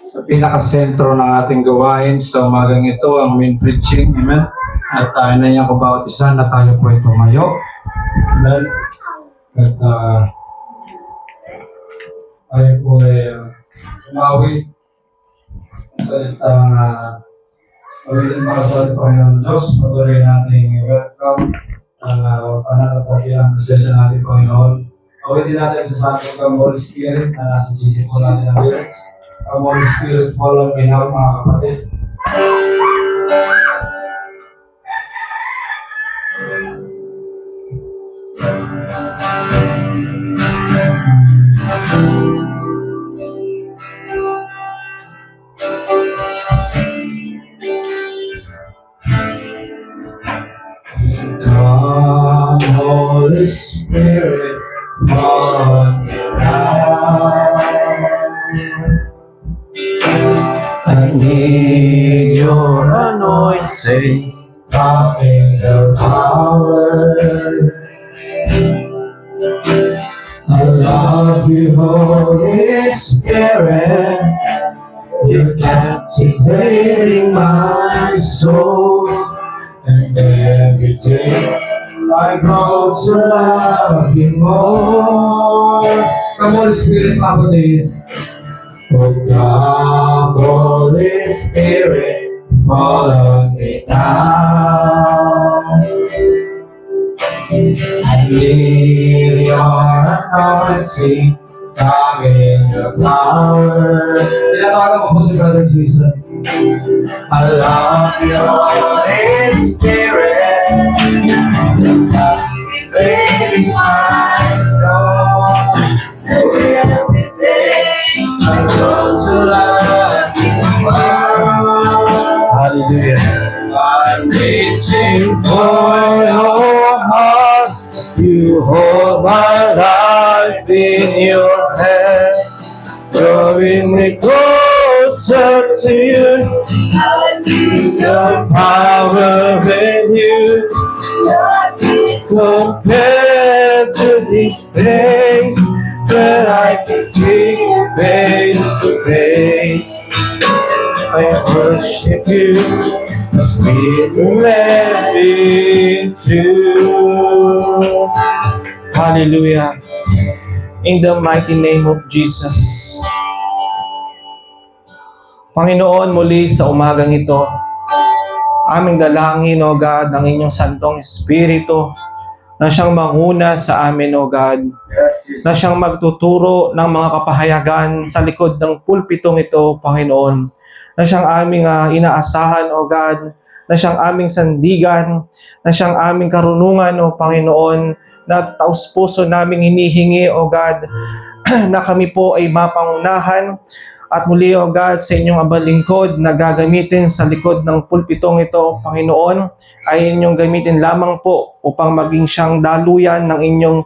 sa pinakasentro ng ating gawain sa umagang ito, ang main preaching. Amen. At na yung kabautisan na tayo po ay tumayo. Amen. At tayo po ay umawi sa isang ulitin para sa ating Panginoon Diyos. Patuloy nating welcome ang panatatabihan ng session natin, Panginoon. Awitin natin sa Santo kang Holy Spirit na nasa GC po natin ang lyrics. Ang Holy Spirit, follow me now, mga kapatid. Come, Holy Spirit, follow me now. I need your anointing, come in your power. I love you, Holy Spirit. You're captivating my soul. And every day I grow to love you more. Come, Holy Spirit, kapatid. Oh, come, Holy Spirit, follow me now. I need your anointing, come in your power. Tinatawagan ko po si Brother Jesus. I love you, Holy Spirit, captivating my soul. Every day I go to love you more. Hallelujah. I'm reaching for your heart. You hold my life in your hand, drawing me closer to you. I need your power in you. Compared to this place where I can see you face to face, I worship you, Spirit let me through. Hallelujah. In the mighty name of Jesus. Panginoon, muli sa umagang ito, aming dalangin, O God, ang inyong Santong Espiritu na siyang manguna sa amin, O God, na siyang magtuturo ng mga kapahayagan sa likod ng pulpitong ito, Panginoon, na siyang aming inaasahan, O God, na siyang aming sandigan, na siyang aming karunungan, O Panginoon, na taus-puso naming hinihingi, O God, na kami po ay mapangunahan. At muli, O God, sa inyong abalingkod na gagamitin sa likod ng pulpitong ito, Panginoon, ay inyong gamitin lamang po upang maging siyang daluyan ng inyong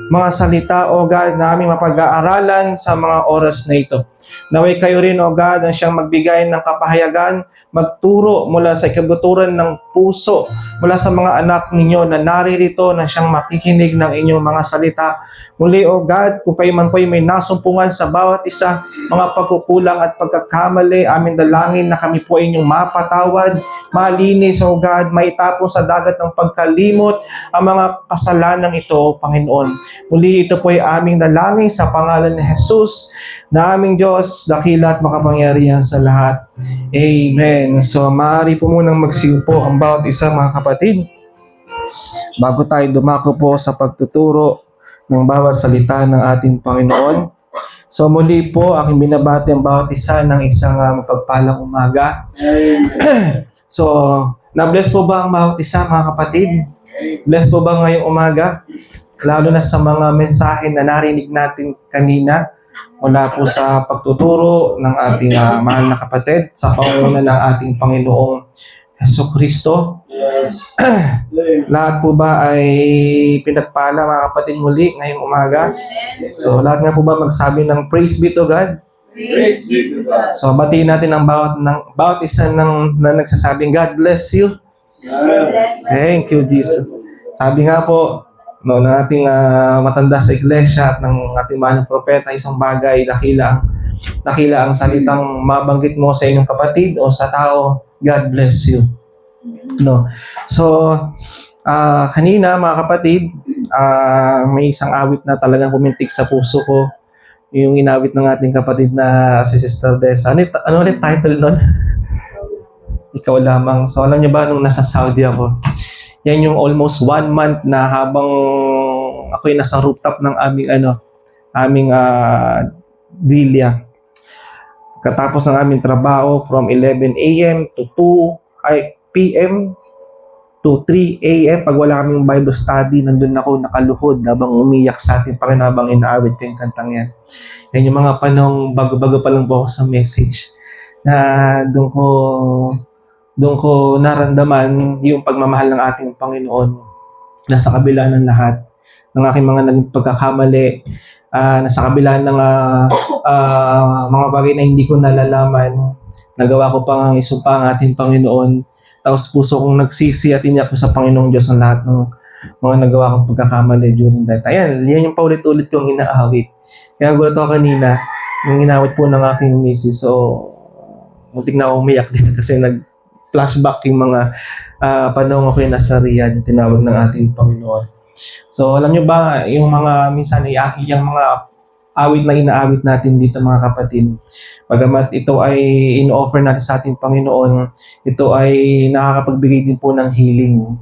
mga salita, O God, na aming mapag-aaralan sa mga oras na ito. Naway kayo rin, O God, na siyang magbigay ng kapahayagan, magturo mula sa ikabuturan ng puso, mula sa mga anak ninyo na naririto na siyang makikinig ng inyong mga salita. Muli, O God, kung kayo man po ay may nasumpungan sa bawat isa, mga pagkukulang at pagkakamali, aming dalangin na kami po ay inyong mapatawad, malinis, O God, maitapon sa dagat ng pagkalimot ang mga kasalanan ito, Panginoon. Muli, ito po ay aming dalangin sa pangalan ni Jesus, na aming Diyos, dakila at makapangyarihan sa lahat. Amen. So, maaari po munang magsiupo ang bawat isa, mga kapatid, bago tayo dumako po sa pagtuturo ng bawat salita ng ating Panginoon. So muli po, aking binabati ang bawat isa ng isang mapagpalang umaga. So, na-bless po ba ang bawat isa, mga kapatid? Bless po ba ngayong umaga? Lalo na sa mga mensahe na narinig natin kanina mula po sa pagtuturo ng ating mahal na kapatid sa pangunguna ng ating Panginoong Jesucristo. Lahat po ba ay pinagpala, mga kapatid, muli ngayong umaga? So, lahat nga po ba magsabi ng praise be to God? Praise be to God. So, batiin natin ang bawat isa na nagsasabing God bless you. Thank you, Jesus. Sabi nga po, no, ng ating matanda sa iglesia at ng ating mahal na propeta, isang bagay dakila ang nakila ang salitang mabanggit mo sa inyong kapatid o sa tao, God bless you. No. So, kanina mga kapatid, may isang awit na talagang pumintik sa puso ko. Yung inawit ng ating kapatid na si Sister Dessa. Ano ulit title nun? Ikaw lamang. So, alam niyo ba, nung nasa Saudi ako, yan yung almost 1 month na habang ako'y nasa rooftop ng aming bilya. Katapos ng aming trabaho from 11 a.m. to 2 p.m. to 3 a.m. Pag wala kaming Bible study, nandun ako nakaluhod habang umiyak sa ating Panginoon habang inaawit ko yung kantang yan. Yan yung mga panong bago-bago pa lang po ako sa message na doon ko naramdaman yung pagmamahal ng ating Panginoon na sa kabila ng lahat ng aking mga naging pagkakamali, na sa kabila ng mga bagay na hindi ko nalalaman, nagawa ko pang isumpa ang ating Panginoon. Tapos puso kong nagsisi at iniyak ko sa Panginoong Diyos ang lahat ng mga nagawa kong pagkakamali during that. Ayan, yan yung paulit-ulit kong inaawit. Kaya gulat ako kanina, yung inawit po ng aking misis. So, muntik na ako umiyak din kasi nag-flashback yung mga panahon ko yung nasa Riyadh, tinawag ng ating Panginoon. So, alam nyo ba, yung mga minsan yung mga awit na inaawit natin dito mga kapatid, bagamat ito ay in-offer natin sa ating Panginoon, ito ay nakakapagbigay din po ng healing,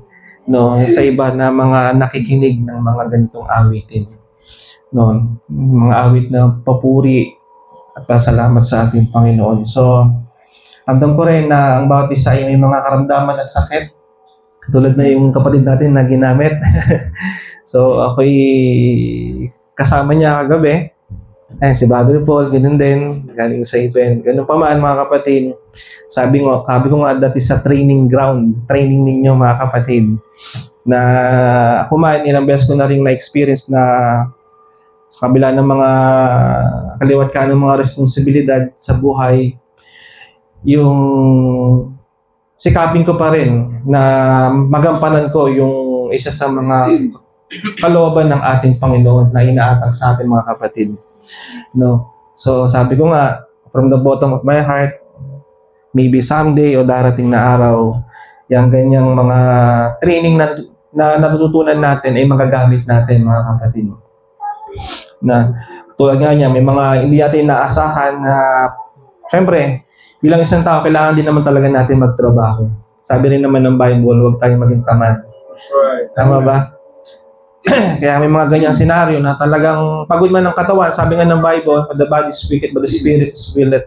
no, sa iba na mga nakikinig ng mga ganitong awitin, no, mga awit na papuri at pasalamat sa ating Panginoon. So, ramdam ko rin na ang bawat isa ay may mga karamdaman at sakit, tulad na yung kapatid natin na ginamit. So, ako'y kasama niya kagabi. Ayan, si Brother Paul, ganun din, galing sa event. Ganun pa man, mga kapatid. Sabi ko nga, dati sa training ground, training ninyo, mga kapatid, na ako man, ilang beses ko na rin na-experience na sa kabila ng mga kaliwat ka ng mga responsibilidad sa buhay, yung sikapin ko pa rin na magampanan ko yung isa sa mga kalooban ng ating Panginoon na inaatang sa ating mga kapatid. No. So sabi ko nga, from the bottom of my heart, maybe someday o darating na araw, yung ganyang mga training na natututunan natin ay magagamit natin mga kapatid. Na tulad nga niya, may mga hindi natin naasahan na syempre, bilang isang tao, kailangan din naman talaga natin magtrabaho. Sabi rin naman ng Bible, huwag tayong maging tamad. Tama ba? Kaya may mga ganyang senaryo na talagang pagod man ng katawan, sabi nga ng Bible, the body is wicked, but the spirit is willing.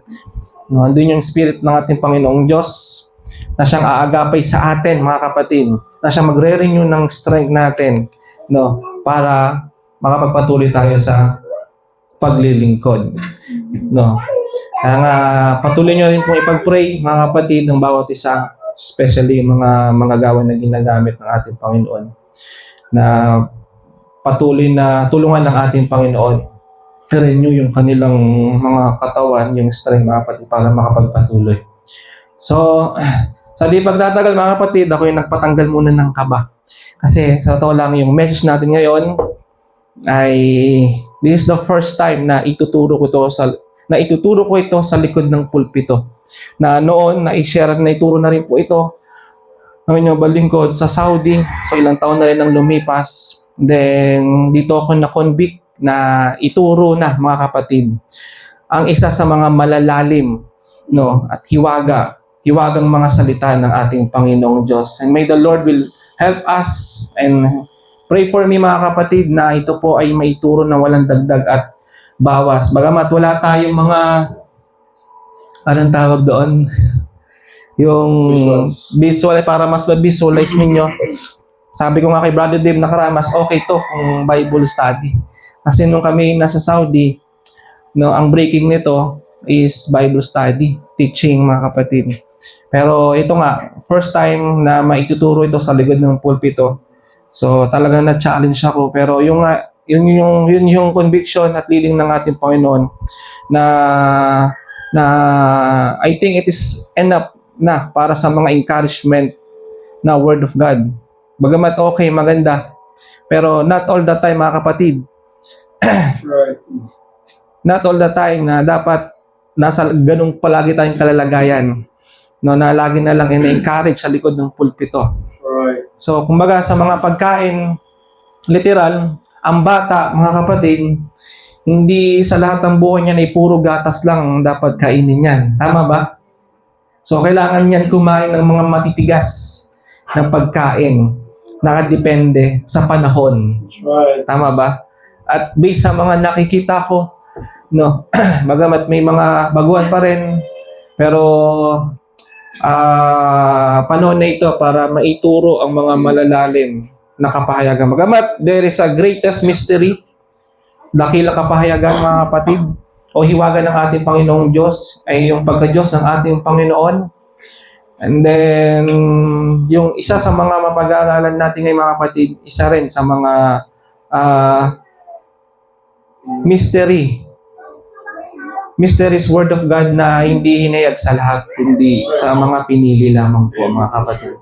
No, andun yung spirit ng ating Panginoong Diyos na siyang aagapay sa atin, mga kapatid, na siyang magre-renew ng strength natin, no, para makapagpatuloy tayo sa paglilingkod. No. Kaya nga, patuloy nyo rin pong ipag-pray, mga kapatid, ng bawat isa, especially yung mga gawain na ginagamit ng ating Panginoon, na patuloy na tulungan ng ating Panginoon, renew yung kanilang mga katawan, yung strength, mga kapatid, para makapagpatuloy. So, sa di pagtatagal, mga kapatid, ako yung nagpatanggal muna ng kaba. Kasi, sa totoo lang, yung message natin ngayon ay, this is the first time na ituturo ko ito sa likod ng pulpito. Na noon, naituro na rin po ito ng inyong balingkod sa Saudi. So, ilang taon na rin ang lumipas. Then, dito ako na-convict na ituro na, mga kapatid, ang isa sa mga malalalim, no, at hiwagang mga salita ng ating Panginoong Diyos. And may the Lord will help us, and pray for me, mga kapatid, na ito po ay maituro na walang dagdag at bawas. Bagamat wala tayong mga, anong tawag doon? Yung visual, para mas ma-visualize ninyo. Sabi ko nga kay Brother Dave Nakaramas, okay to kung Bible study. Kasi nung kami nasa Saudi, no, ang breaking nito is Bible study, teaching, mga kapatid. Pero ito nga, first time na maituturo ito sa likod ng pulpito. So talagang na-challenge ako. Pero yun yung conviction at leading ng ating Panginoon na I think it is enough na para sa mga encouragement na Word of God. Bagamat okay, maganda. Pero not all the time, mga kapatid. Not all the time na dapat nasa ganung palagi tayong kalalagayan, no, na lagi na lang ina-encourage sa likod ng pulpito. Right. So, kumbaga sa mga pagkain, literal, ang bata, mga kapatid, hindi sa lahat ng buhay niyan ay puro gatas lang ang dapat kainin niyan. Tama ba? So, kailangan niyan kumain ng mga matitigas na pagkain. Nakadepende sa panahon. Right. Tama ba? At based sa mga nakikita ko, no, bagamat may mga baguhan pa rin, pero panahon na ito para maituro ang mga malalalim na kapahayagan. Bagamat there is a greatest mystery, dakilang kapahayagan, mga kapatid, o hiwaga ng ating Panginoong Diyos ay yung pagka-Diyos ng ating Panginoon. And then, yung isa sa mga mapag-aaralan natin ngayon, mga kapatid, isa rin sa mga Mysteries Word of God na hindi hinayag sa lahat, kundi sa mga pinili lamang po, mga kapatid.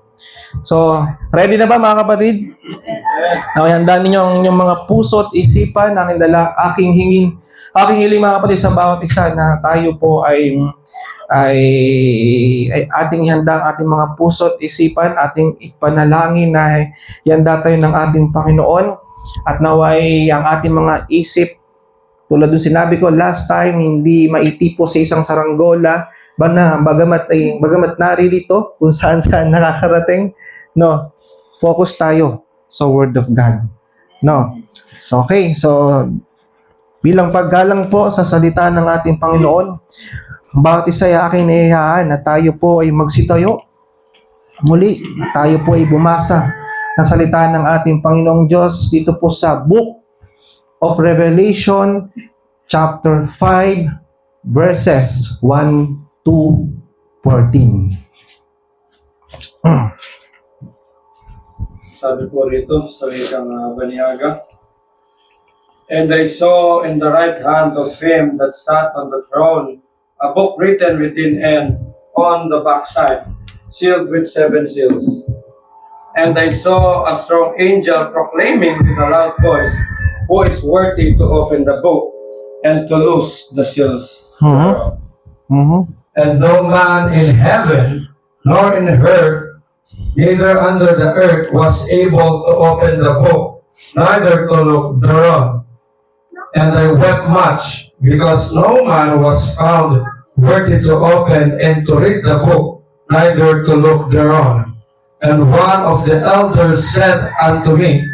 So, ready na ba, mga kapatid? Handa ninyo ang inyong mga puso at isipan, aking hiling, mga kapatid, sa bawat isa na tayo po ay ating ihanda ang ating mga puso at isipan, ating ipanalangin na ihanda tayo ng ating Panginoon, at naway ang ating mga isip, tulad ng sinabi ko last time, hindi maitipo sa isang saranggola, bagamat naririto kung saan nakakarating, no, focus tayo sa Word of God. No. So, okay. So, bilang paggalang po sa salita ng ating Panginoon, bawat isa ay aking naihahan na tayo po ay magsitayo. Muli, tayo po ay bumasa ng salita ng ating Panginoong Diyos dito po sa Book of Revelation, chapter 5, verses 1 to 14. Sabi po rito sa wikang Baniaga, "And I saw in the right hand of him that sat on the throne a book written within and on the backside, sealed with 7 seals. And I saw a strong angel proclaiming with a loud voice, Who is worthy to open the book and to loose the seals? And no man in heaven, nor in earth, neither under the earth was able to open the book, neither to look thereon. And I wept much, because no man was found worthy to open and to read the book, neither to look thereon. And one of the elders said unto me,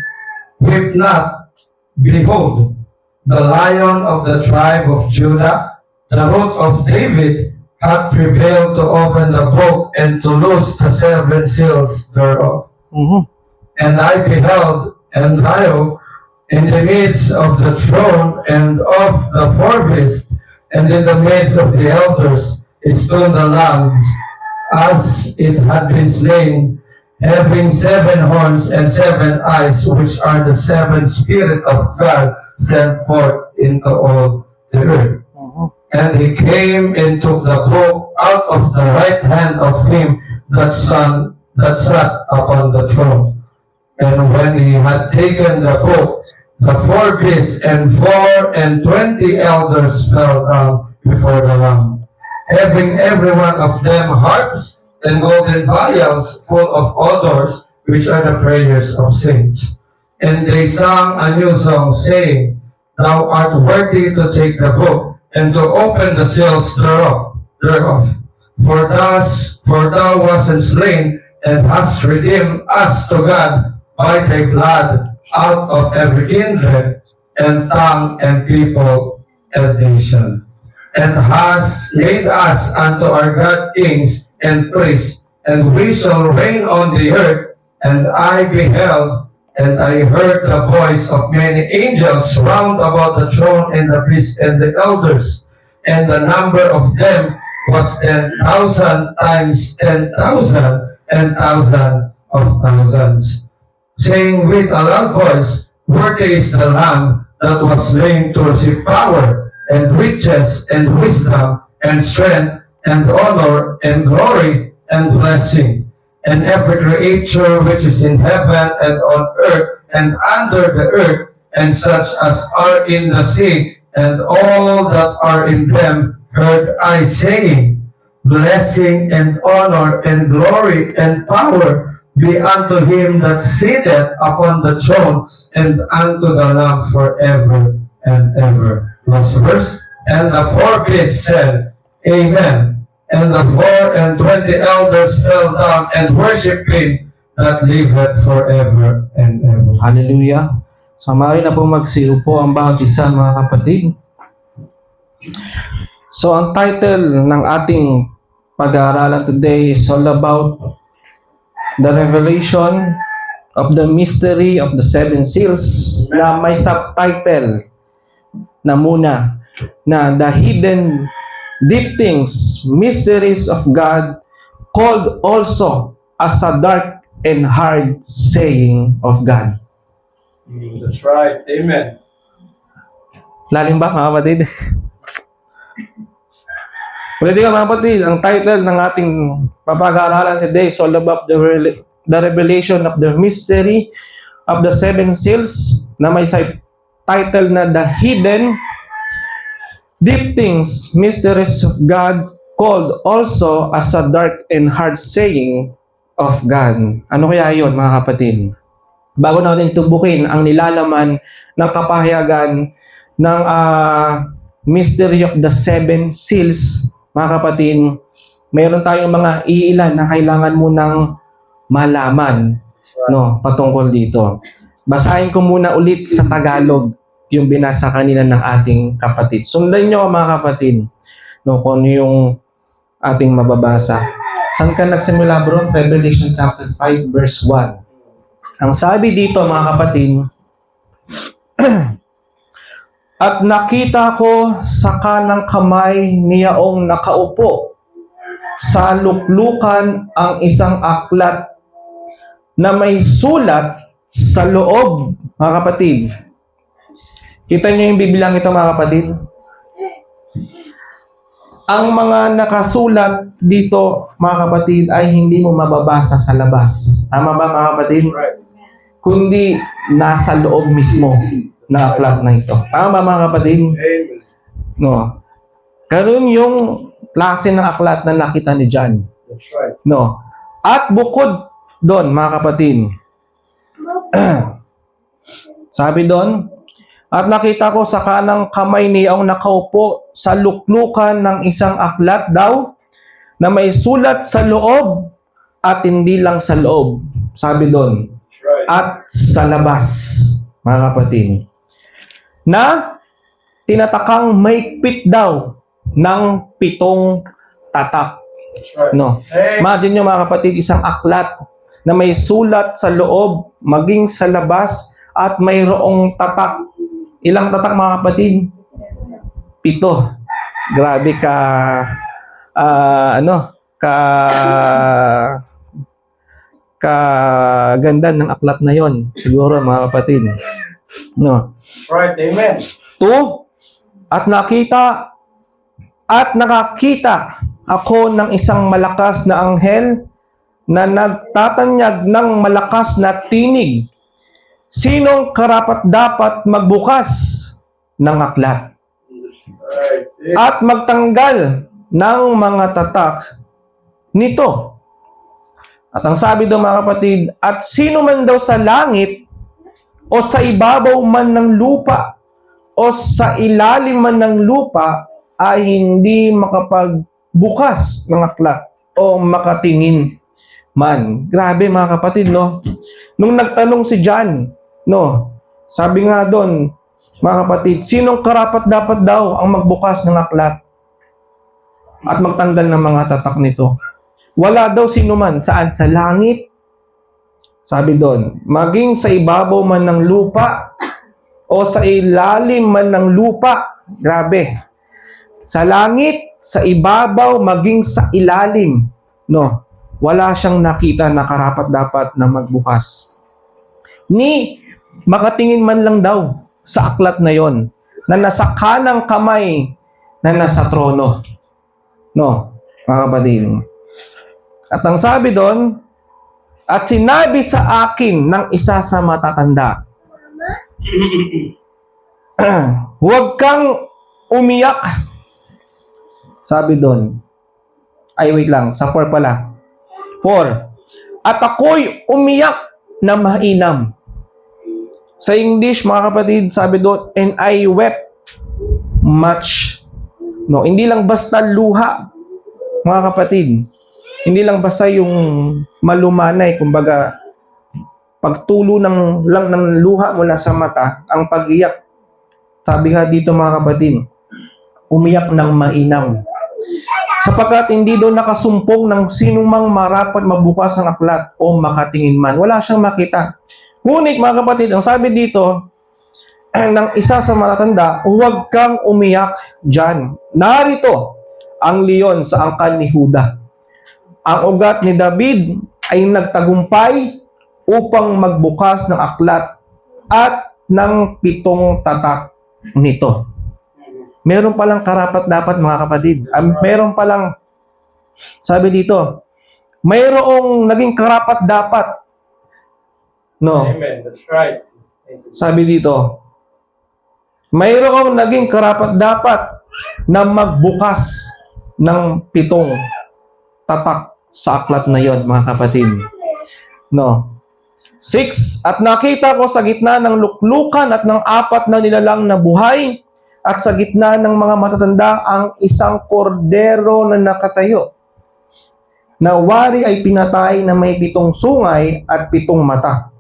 Weep not, behold, the Lion of the tribe of Judah, the root of David, hath prevailed to open the book and to loose the 7 seals thereof. And I beheld, and lo, in the midst of the throne and of the 4 beasts, and in the midst of the elders, stood the Lamb, as it had been slain, having 7 horns and 7 eyes, which are the 7 Spirit of God sent forth into all the earth. And he came and took the book out of the right hand of him that sat upon the throne. And when he had taken the book, the 4 beasts and 24 elders fell down before the Lamb, having every one of them harps and golden vials full of odors, which are the prayers of saints. And they sang a new song, saying, Thou art worthy to take the book, and to open the seals thereof. For thou wast slain, and hast redeemed us to God by thy blood out of every kindred, and tongue, and people, and nation. And hast made us unto our God kings and priests, and we shall reign on the earth. And I beheld, and I heard the voice of many angels round about the throne and the beasts and the elders, and the number of them was 10,000 times 10,000 and thousand of thousands, saying with a loud voice, Worthy is the Lamb that was slain to receive power, and riches, and wisdom, and strength, and honor, and glory, and blessing. And every creature which is in heaven and on earth and under the earth, and such as are in the sea, and all that are in them, heard I saying, blessing and honor and glory and power be unto him that sitteth upon the throne and unto the Lamb forever and ever. Last verse. And the four beasts said, Amen. And the 24 elders fell down and worshipped him that liveth forever and ever. Hallelujah. Samarin na po magsiupo ang bawat isa, mga kapatid. So, ang title ng ating pag-aaralan today is all about the revelation of the mystery of the seven seals, na may subtitle na muna na the hidden deep things, mysteries of God, called also as a dark and hard saying of God. That's right. Amen. Lalim ba, mga kapatid? Pwede ka, mga kapatid, ang title ng ating papag-aaralan today is all about the revelation of the mystery of the seven seals, na may title na the hidden deep things, mysteries of God, called also as a dark and hard saying of God. Ano kaya yon, mga kapatid? Bago natin tubukin ang nilalaman ng kapahayagan ng mystery of the seven seals, mga kapatid, mayroon tayong mga iilan na kailangan mo nang malaman, no, patungkol dito. Basahin ko muna ulit sa Tagalog yung binasa kanina ng ating kapatid. Sundan nyo, mga kapatid, no, kung ano yung ating mababasa. Saan ka nagsimula, bro? Revelation chapter 5 verse 1. Ang sabi dito, mga kapatid, at nakita ko sa kanang kamay niyaong nakaupo sa luklukan ang isang aklat na may sulat sa loob, mga kapatid. Kita niyo yung bibilang ito, mga kapatid? Ang mga nakasulat dito, mga kapatid, ay hindi mo mababasa sa labas. Tama ba, mga kapatid? Kundi nasa loob mismo na aklat na ito. Tama ba, mga kapatid? No. Karon yung klase ng aklat na nakita ni John. That's right. No. At bukod doon, mga kapatid, sabi doon, at nakita ko sa kanang kamay niyang nakaupo sa luklukan ng isang aklat daw na may sulat sa loob at hindi lang sa loob. Sabi doon, at sa labas, mga kapatid, na tinatakang maigpit daw ng 7 tatak. No. Imagine nyo, mga kapatid, isang aklat na may sulat sa loob, maging sa labas, at mayroong tatak. Ilang tatak, mga kapatid? 7. Grabe ka, ganda ng aklat na yon, siguro, mga kapatid. No. Right. Amen. 2. At nakakita ako ng isang malakas na anghel na nagtatanyag ng malakas na tinig. Sinong karapat-dapat magbukas ng aklat at magtanggal ng mga tatak nito? At ang sabi doon, mga kapatid, at sino man daw sa langit o sa ibabaw man ng lupa o sa ilalim man ng lupa ay hindi makapagbukas ng aklat o makatingin man. Grabe, mga kapatid, no? Nung nagtanong si John, no, sabi nga doon, mga kapatid, sinong karapat dapat daw ang magbukas ng aklat at magtanggal ng mga tatak nito? Wala daw sino man. Saan? Sa langit. Sabi doon, maging sa ibabaw man ng lupa o sa ilalim man ng lupa. Grabe. Sa langit, sa ibabaw, maging sa ilalim. No, wala siyang nakita na karapat-dapat na magbukas. Ni makatingin man lang daw sa aklat na yon na nasa kanang kamay na nasa trono. No, mga kapatid. At ang sabi doon, at sinabi sa akin ng isa sa matatanda, huwag kang umiyak. Sabi doon, ay wait lang, sa 4 pala. 4. At ako'y umiyak na mainam. Sa English, mga kapatid, sabi doon, and I wept much. No, hindi lang basta luha, mga kapatid. Hindi lang basta yung malumanay, kumbaga, pagtulo lang ng luha mula sa mata, ang pag-iyak. Sabi nga dito, mga kapatid, umiyak ng mainam. Sapagkat hindi doon nakasumpong ng sinumang marapat mabukas ang aklat o makatingin man. Wala siyang makita. Ngunit, mga kapatid, ang sabi dito ng isa sa matatanda, huwag kang umiyak dyan. Narito ang leon sa angkan ni Huda. Ang ugat ni David ay nagtagumpay upang magbukas ng aklat at ng 7 tatak nito. Meron palang karapat-dapat, mga kapatid. Meron palang, sabi dito, mayroong naging karapat-dapat. No. Amen. That's right. Sabi dito, mayroong naging karapat-dapat na magbukas ng 7 tatak sa aklat na yon, mga kapatid. No. 6. At nakita ko sa gitna ng luklukan at ng 4 na nilalang na buhay, at sa gitna ng mga matatanda ang isang kordero na nakatayo. Na wari ay pinatay na may 7 sungay at 7 mata.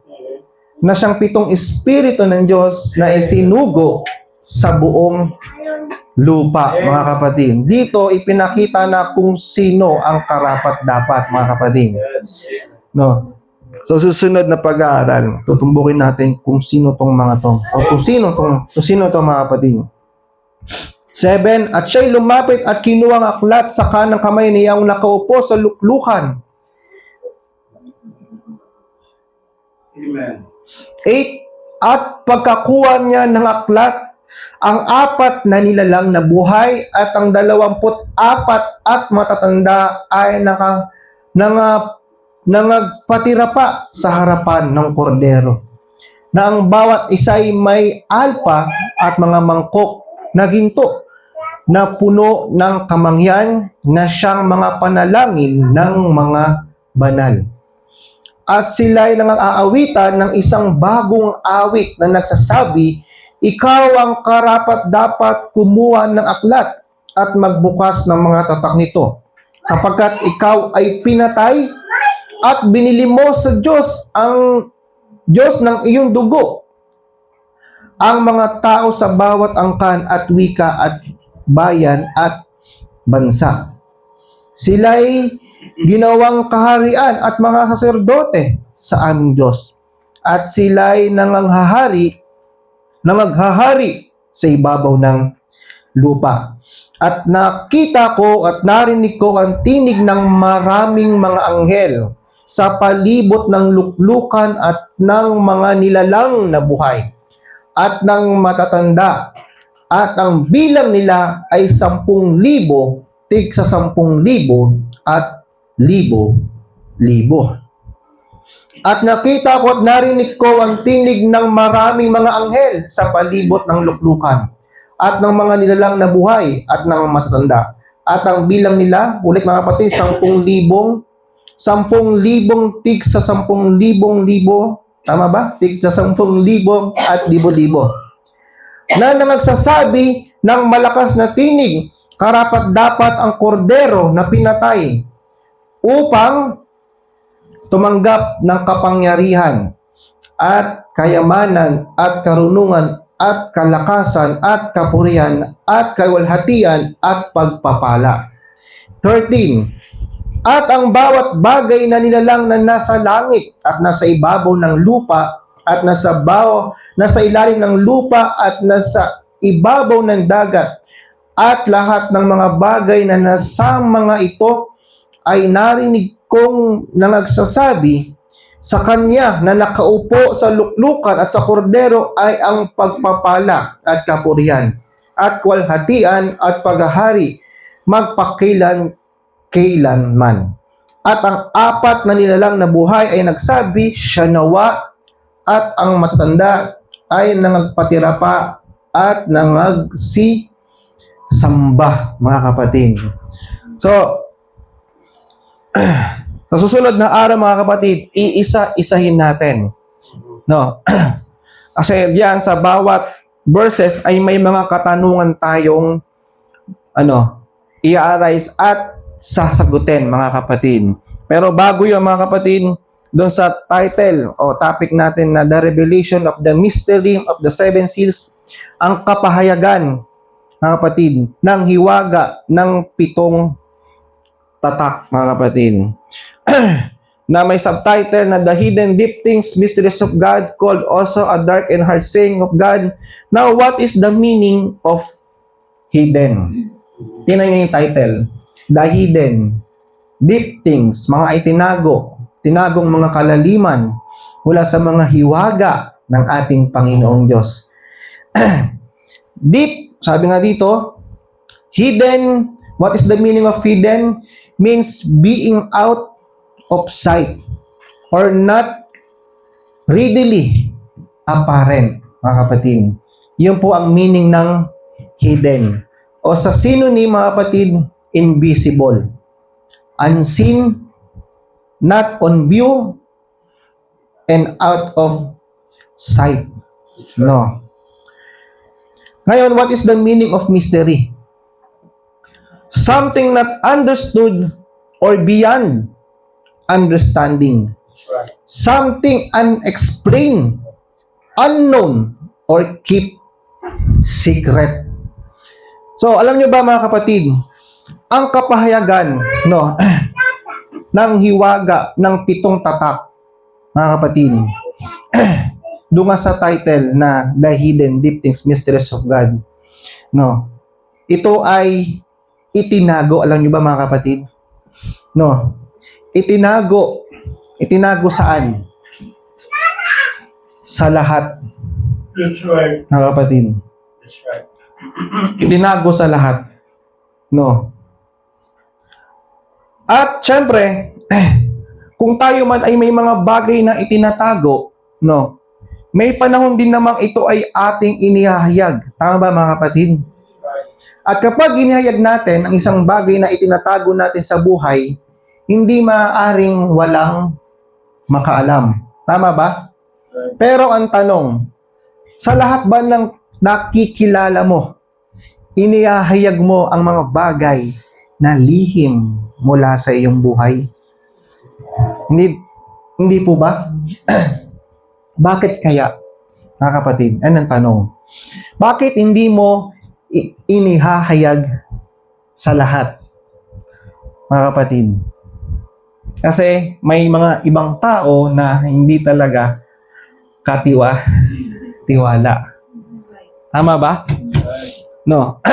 Na siyang 7 espiritu ng Diyos na isinugo sa buong lupa, mga kapatid. Dito ipinakita na kung sino ang karapat-dapat, mga kapatid. No. So susunod na pag-aaral, tutumbukin natin kung sino tong mga to. O kung sino tong mga kapatid. 7. At siya'y lumapit at kinuha ang aklat sa kanang kamay niyang nakaupo sa luklukan. Amen. 8. At pagkakuha niya ng aklat, ang 4 na nilalang na buhay at ang 24 at matatanda ay nangagpatira pa sa harapan ng kordero. Na ang bawat isa'y may alpa at mga mangkok na ginto na puno ng kamangyan na siyang mga panalangin ng mga banal. At sila'y nang-aawitan ng isang bagong awit na nagsasabi, ikaw ang karapat-dapat kumuha ng aklat at magbukas ng mga tatak nito, sapagkat ikaw ay pinatay at binili mo sa Diyos ang Diyos ng iyong dugo ang mga tao sa bawat angkan at wika at bayan at bansa. Sila'y ginawang kaharian at mga saserdote sa aming Diyos. At sila'y nangaghahari sa ibabaw ng lupa. At nakita ko at narinig ko ang tinig ng maraming mga anghel sa palibot ng luklukan at ng mga nilalang na buhay at ng matatanda, at ang bilang nila ay 10,000, tig sa 10,000 at libo-libo. At nakita ko at narinig ko ang tinig ng maraming mga anghel sa palibot ng luklukan at ng mga nilalang na buhay at ng matatanda. At ang bilang nila, ulit mga kapatid, 10,000 tig sa 10,000 libo. Tama ba? Tig sa 10,000 at libo-libo. Na nagsasabi ng malakas na tinig, karapat-dapat ang kordero na pinatay upang tumanggap ng kapangyarihan at kayamanan at karunungan at kalakasan at kapurihan at kaluwalhatian at pagpapala. 13. At ang bawat bagay na nilalang na nasa langit at nasa ibabaw ng lupa at nasa ilalim ng lupa at nasa ibabaw ng dagat at lahat ng mga bagay na nasa mga ito ay narinig kong nagsasabi, sa kanya na nakaupo sa luklukan at sa kordero ay ang pagpapala at kapurihan at kaluwalhatian at paghahari magpakilan-kailanman. At ang 4 na nilalang na buhay ay nagsabi, siya nawa, at ang matatanda ay nangagpatira pa at samba, mga kapatid. So, sa susunod na araw, mga kapatid, iisa-isahin natin. No? Kasi diyan sa bawat verses ay may mga katanungan tayong i-arise at sasagutin, mga kapatid. Pero bago yun, mga kapatid, doon sa title o topic natin na The Revelation of the Mystery of the Seven Seals, ang kapahayagan, mga kapatid, ng hiwaga ng 7 tatak, mga kapatid. Na may subtitle na The Hidden Deep Things, Mysteries of God, called also a Dark and Hard Saying of God. Now, what is the meaning of hidden? Tingnan niyo yung title. The Hidden Deep Things, mga tinagong mga kalaliman mula sa mga hiwaga ng ating Panginoong Diyos. Deep, sabi nga dito, hidden, what is the meaning of hidden? Means being out of sight or not readily apparent, mga kapatid. Yun po ang meaning ng hidden. O sa synonym, mga kapatid, invisible. Unseen, not on view, and out of sight. No. Ngayon, what is the meaning of mystery? Something not understood or beyond understanding. Something unexplained, unknown, or keep secret. So, alam nyo ba, mga kapatid, ang kapahayagan ng hiwaga ng 7 tatak, mga kapatid, doon nga sa title na The Hidden Deep Things, Mysteries of God, ito ay itinago. Alam nyo ba, mga kapatid? Itinago saan? Sa lahat. That's right. Mga kapatid. That's right. Itinago sa lahat. At syempre, kung tayo man ay may mga bagay na itinatago, may panahon din namang ito ay ating inihahayag. Tama ba, mga kapatid? At kapag inihayag natin ang isang bagay na itinatago natin sa buhay, hindi maaaring walang makaalam. Tama ba? Pero ang tanong, sa lahat ba ng nakikilala mo, inihahayag mo ang mga bagay na lihim mula sa iyong buhay? Hindi po ba? Bakit kaya, mga kapatid? Anong tanong? Bakit hindi mo inihahayag sa lahat, mga kapatid? Kasi may mga ibang tao na hindi talaga tiwala. Tama ba? No.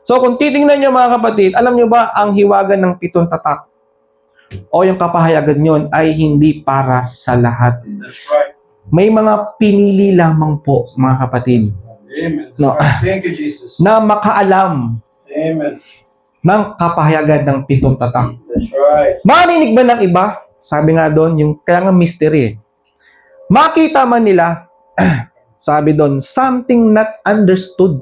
So kung titingnan nyo, mga kapatid, alam nyo ba ang hiwaga ng 7 tatak o yung kapahayagan nyon ay hindi para sa lahat. That's right. May mga pinili lamang po, mga kapatid. Amen. No. Thank you, Jesus. Na makaalam Amen. ng kapahayagan ng 7 tatak. That's right. Marinig ba ng iba? Sabi nga doon, yung kaya nga mystery. Makita man nila, sabi doon, something not understood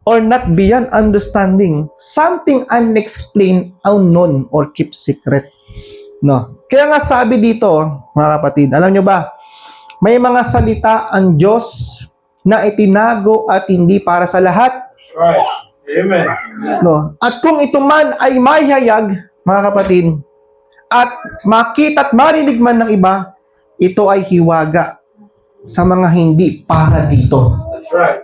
or not beyond understanding, something unexplained, unknown, or keep secret. Kaya nga sabi dito, mga kapatid, alam nyo ba, may mga salita ang Diyos na itinago at hindi para sa lahat. That's right. Amen. At kung ito man ay mahayag, mga kapatid, at makita at marinig man ng iba, ito ay hiwaga sa mga hindi para dito. That's right.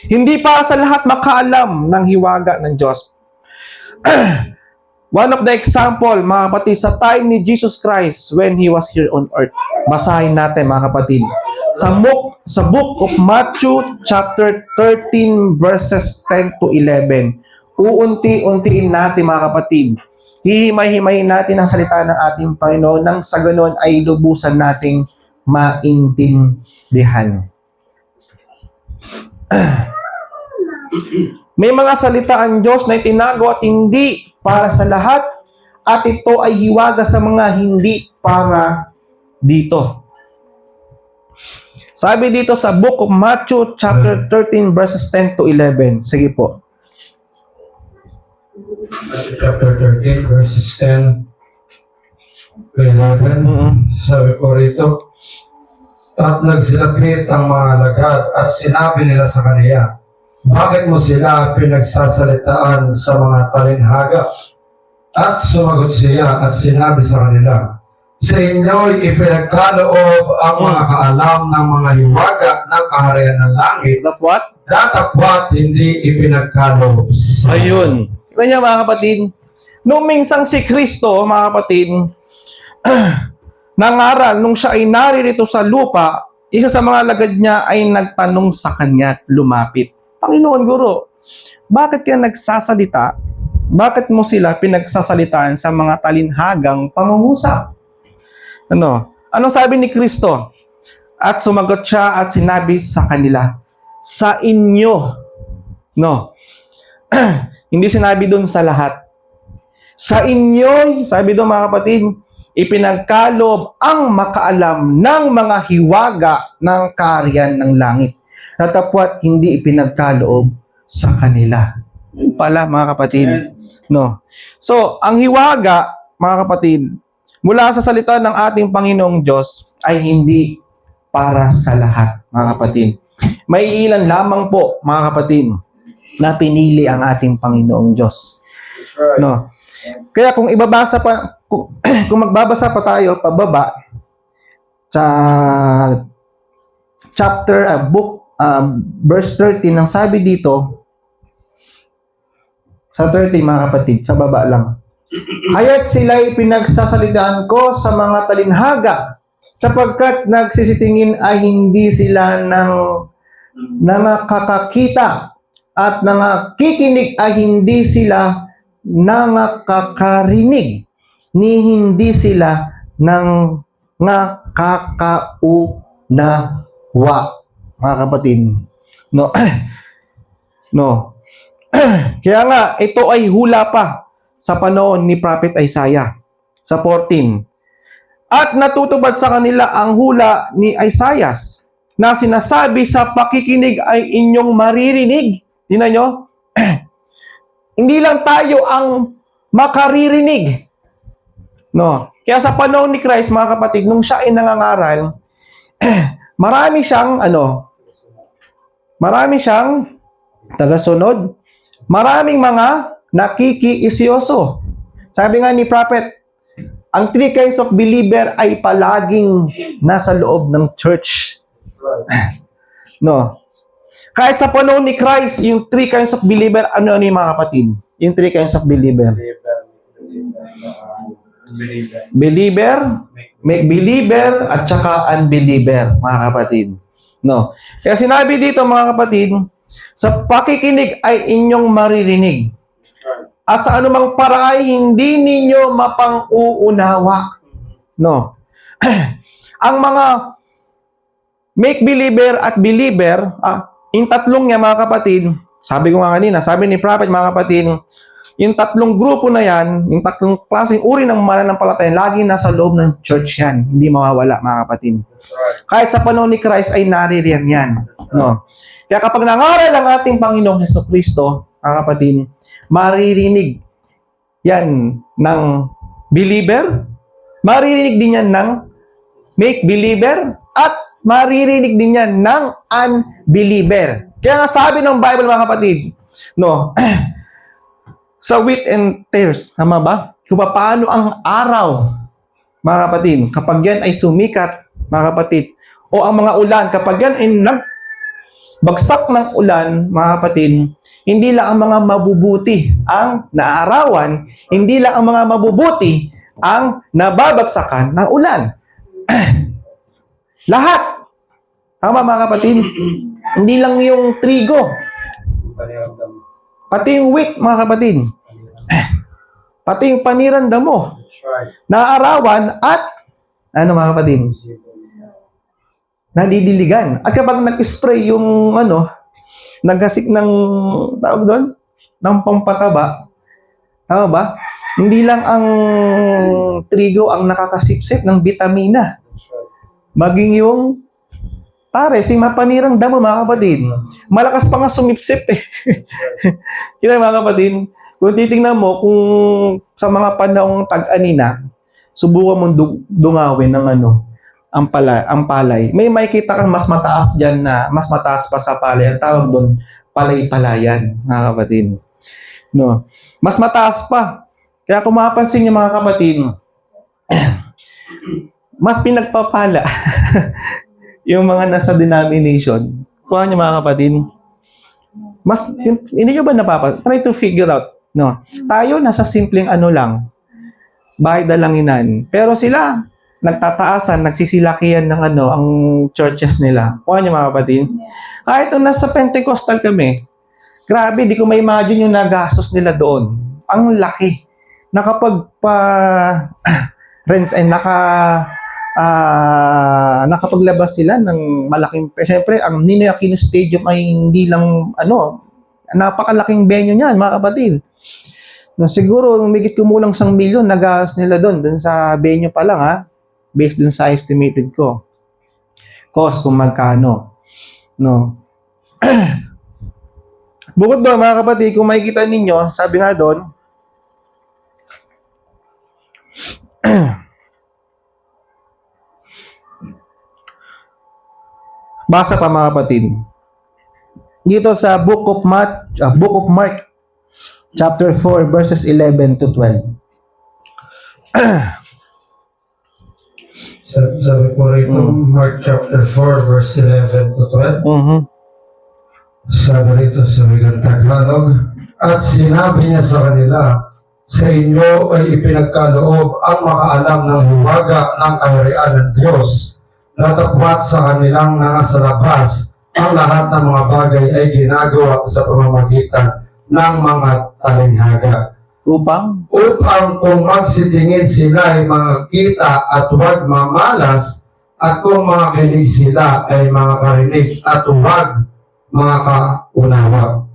Hindi para sa lahat makaalam ng hiwaga ng Diyos. One of the example, mga kapatid, sa time ni Jesus Christ when He was here on earth. Basahin natin, mga kapatid. Sa book of Matthew chapter 13 verses 10 to 11. Uunti-untiin natin, mga kapatid. Hihimay-himayin natin ang salita ng ating Panginoon nang sa ganon ay lubusan nating maintindihan. May mga salita ang Diyos na itinago at hindi para sa lahat, at ito ay hiwaga sa mga hindi para dito. Sabi dito sa Book of Matthew chapter 13 verses 10 to 11. Sige po. Matthew chapter 13, verses 10 to 11. Sabi ko rito, at nagsilapit ang mga alagad at sinabi nila sa kaniya, bakit mo sila pinagsasalitaan sa mga talinhaga? At sumagot siya at sinabi sa kanila, sa inyo'y ipinagkaloob ang mga kaalam ng mga hiwaga ng kaharian ng langit, What? datapwat hindi ipinagkaloob. Ayun. Kanya mga kapatid, nung minsang si Kristo, mga kapatid, nangaral, nung siya ay naririto sa lupa, isa sa mga lagad niya ay nagtanong sa kanya at lumapit. Panginoon Guro, bakit ka nagsasalita? Bakit mo sila pinagsasalitaan sa mga talinhagang pangungusap? Anong sabi ni Kristo? At sumagot siya at sinabi sa kanila, sa inyo. Hindi sinabi doon sa lahat. Sa inyo, sabi doon mga kapatid, ipinagkaloob ang makaalam ng mga hiwaga ng kaharian ng langit. Natapwat hindi ipinagkaloob sa kanila. Yun pala mga kapatid. So, ang hiwaga, mga kapatid, mula sa salita ng ating Panginoong Diyos ay hindi para sa lahat, mga kapatid. May ilan lamang po, mga kapatid, na pinili ang ating Panginoong Diyos. Kaya kung ibabasa pa, kung magbabasa pa tayo pababa sa verse 13, ang sabi dito, sa 30 mga kapatid, sa baba lang. Haya't sila'y pinagsasalitaan ko sa mga talinhaga, sapagkat nagsisitingin ay hindi sila nakakakita, at nangakikinig ay hindi sila nakakarinig, ni hindi sila nakakaunawa. Mga kapatid. Kaya nga, ito ay hula pa sa panahon ni Prophet Isaiah sa 14. At natutupad sa kanila ang hula ni Isaiah na sinasabi sa pakikinig ay inyong maririnig. Tingnan nyo? Hindi lang tayo ang makaririnig. Kaya sa panahon ni Christ, mga kapatid, nung siya ay nangangaral, marami siyang tagasunod, maraming mga nakikiisyoso. Sabi nga ni Prophet, ang three kinds of believer ay palaging nasa loob ng church. Kahit sa panahon ni Christ, yung three kinds of believer, ano yung mga kapatid? Yung three kinds of believer. Believer, make believer, at saka unbeliever, mga kapatid. Kaya sinabi dito, mga kapatid, sa pakikinig ay inyong maririnig. At sa anumang paraan hindi ninyo mapang-uunawa. Ang mga make believer at believer, yung tatlong niya, mga kapatid, sabi ko nga kanina, sabi ni Prophet, mga kapatid, yung tatlong grupo na yan, yung tatlong klaseng uri ng mananampalataya, lagi nasa loob ng church yan. Hindi mawawala, mga kapatid. Kahit sa panahon ni Christ ay naririyan yan. Kaya kapag nangaral ang ating Panginoong Jesucristo, mga kapatid, maririnig yan ng believer, maririnig din yan ng make believer, at maririnig din yan ng unbeliever. Kaya nga sabi ng Bible, mga kapatid, sa wheat and tares, tama ba? Kung paano ang araw, mga kapatid, kapag yan ay sumikat, mga kapatid, o ang mga ulan, kapag yan ay nagbagsak ng ulan, mga kapatid, hindi lang ang mga mabubuti ang naarawan, hindi lang ang mga mabubuti ang nababagsakan ng ulan. Lahat. Tama, mga kapatid? Hindi lang yung trigo. Pati yung wheat, mga kapatid. Pati yung paniranda mo. Naarawan at, mga kapatid? Nadidiligan. At kapag nag-spray yung, nagkasik ng, tawag doon, ng pampataba, tama ba? Hindi lang ang trigo ang nakakasipsip ng bitamina. Maging yung Pare, si mapanirang damo, mga kapatid. Malakas pa nga sumipsip eh. Kita mga kapatid, kung titingnan mo, kung sa mga panahong tag-anina, subukan mong dungawin ng ang palay. May makikita kang mas mataas dyan na, mas mataas pa sa palay. Ang tawag doon, palay-palayan, mga kapatid. No? Mas mataas pa. Kaya kung mapapansin niyo mga kapatid, mas pinagpapala yung mga nasa denomination. Kuha niyo mga kapatid, mas, hindi nyo ba napapansin? Try to figure out. No? Tayo, nasa simpleng lang, bahay dalanginan. Pero sila, nagtataasan, nagsisilakihan ng ang churches nila. Kuha niyo mga kapatid. Kahit nung nasa Pentecostal kami, grabe, di ko ma-imagine yung nagastos nila doon. Ang laki. Rents ay nakapaglabas sila ng malaking, siyempre, ang Ninoy Aquino Stadium ay hindi lang, napakalaking venue niyan, mga kapatid. No, siguro, higit kumulang 1 milyon nagastos nila doon sa venue pa lang, ha? Based dun sa estimated ko. Cost kung magkano. No. Bukod doon, mga kapatid, kung makikita ninyo, sabi nga doon, basa pa mga kapatid. Dito sa Book of Mark, chapter 4, verses 11 to 12. Sabi ko rito, Mark chapter 4, verse 11 to 12. Sabi rito sa Wigan Tagalog, at sinabi niya sa kanila, sa inyo ay ipinagkaloob ang makaalam ng hiwaga ng kaharian ng Diyos, natapwat sa kanilang nasa labas, ang lahat ng mga bagay ay ginagawa sa pamamagitan ng mga talinghaga. Upang kung magsitingin sila ay makakita at huwag mamalas, at kung mga kinig sila ay makakarinig at huwag mga kaunawa.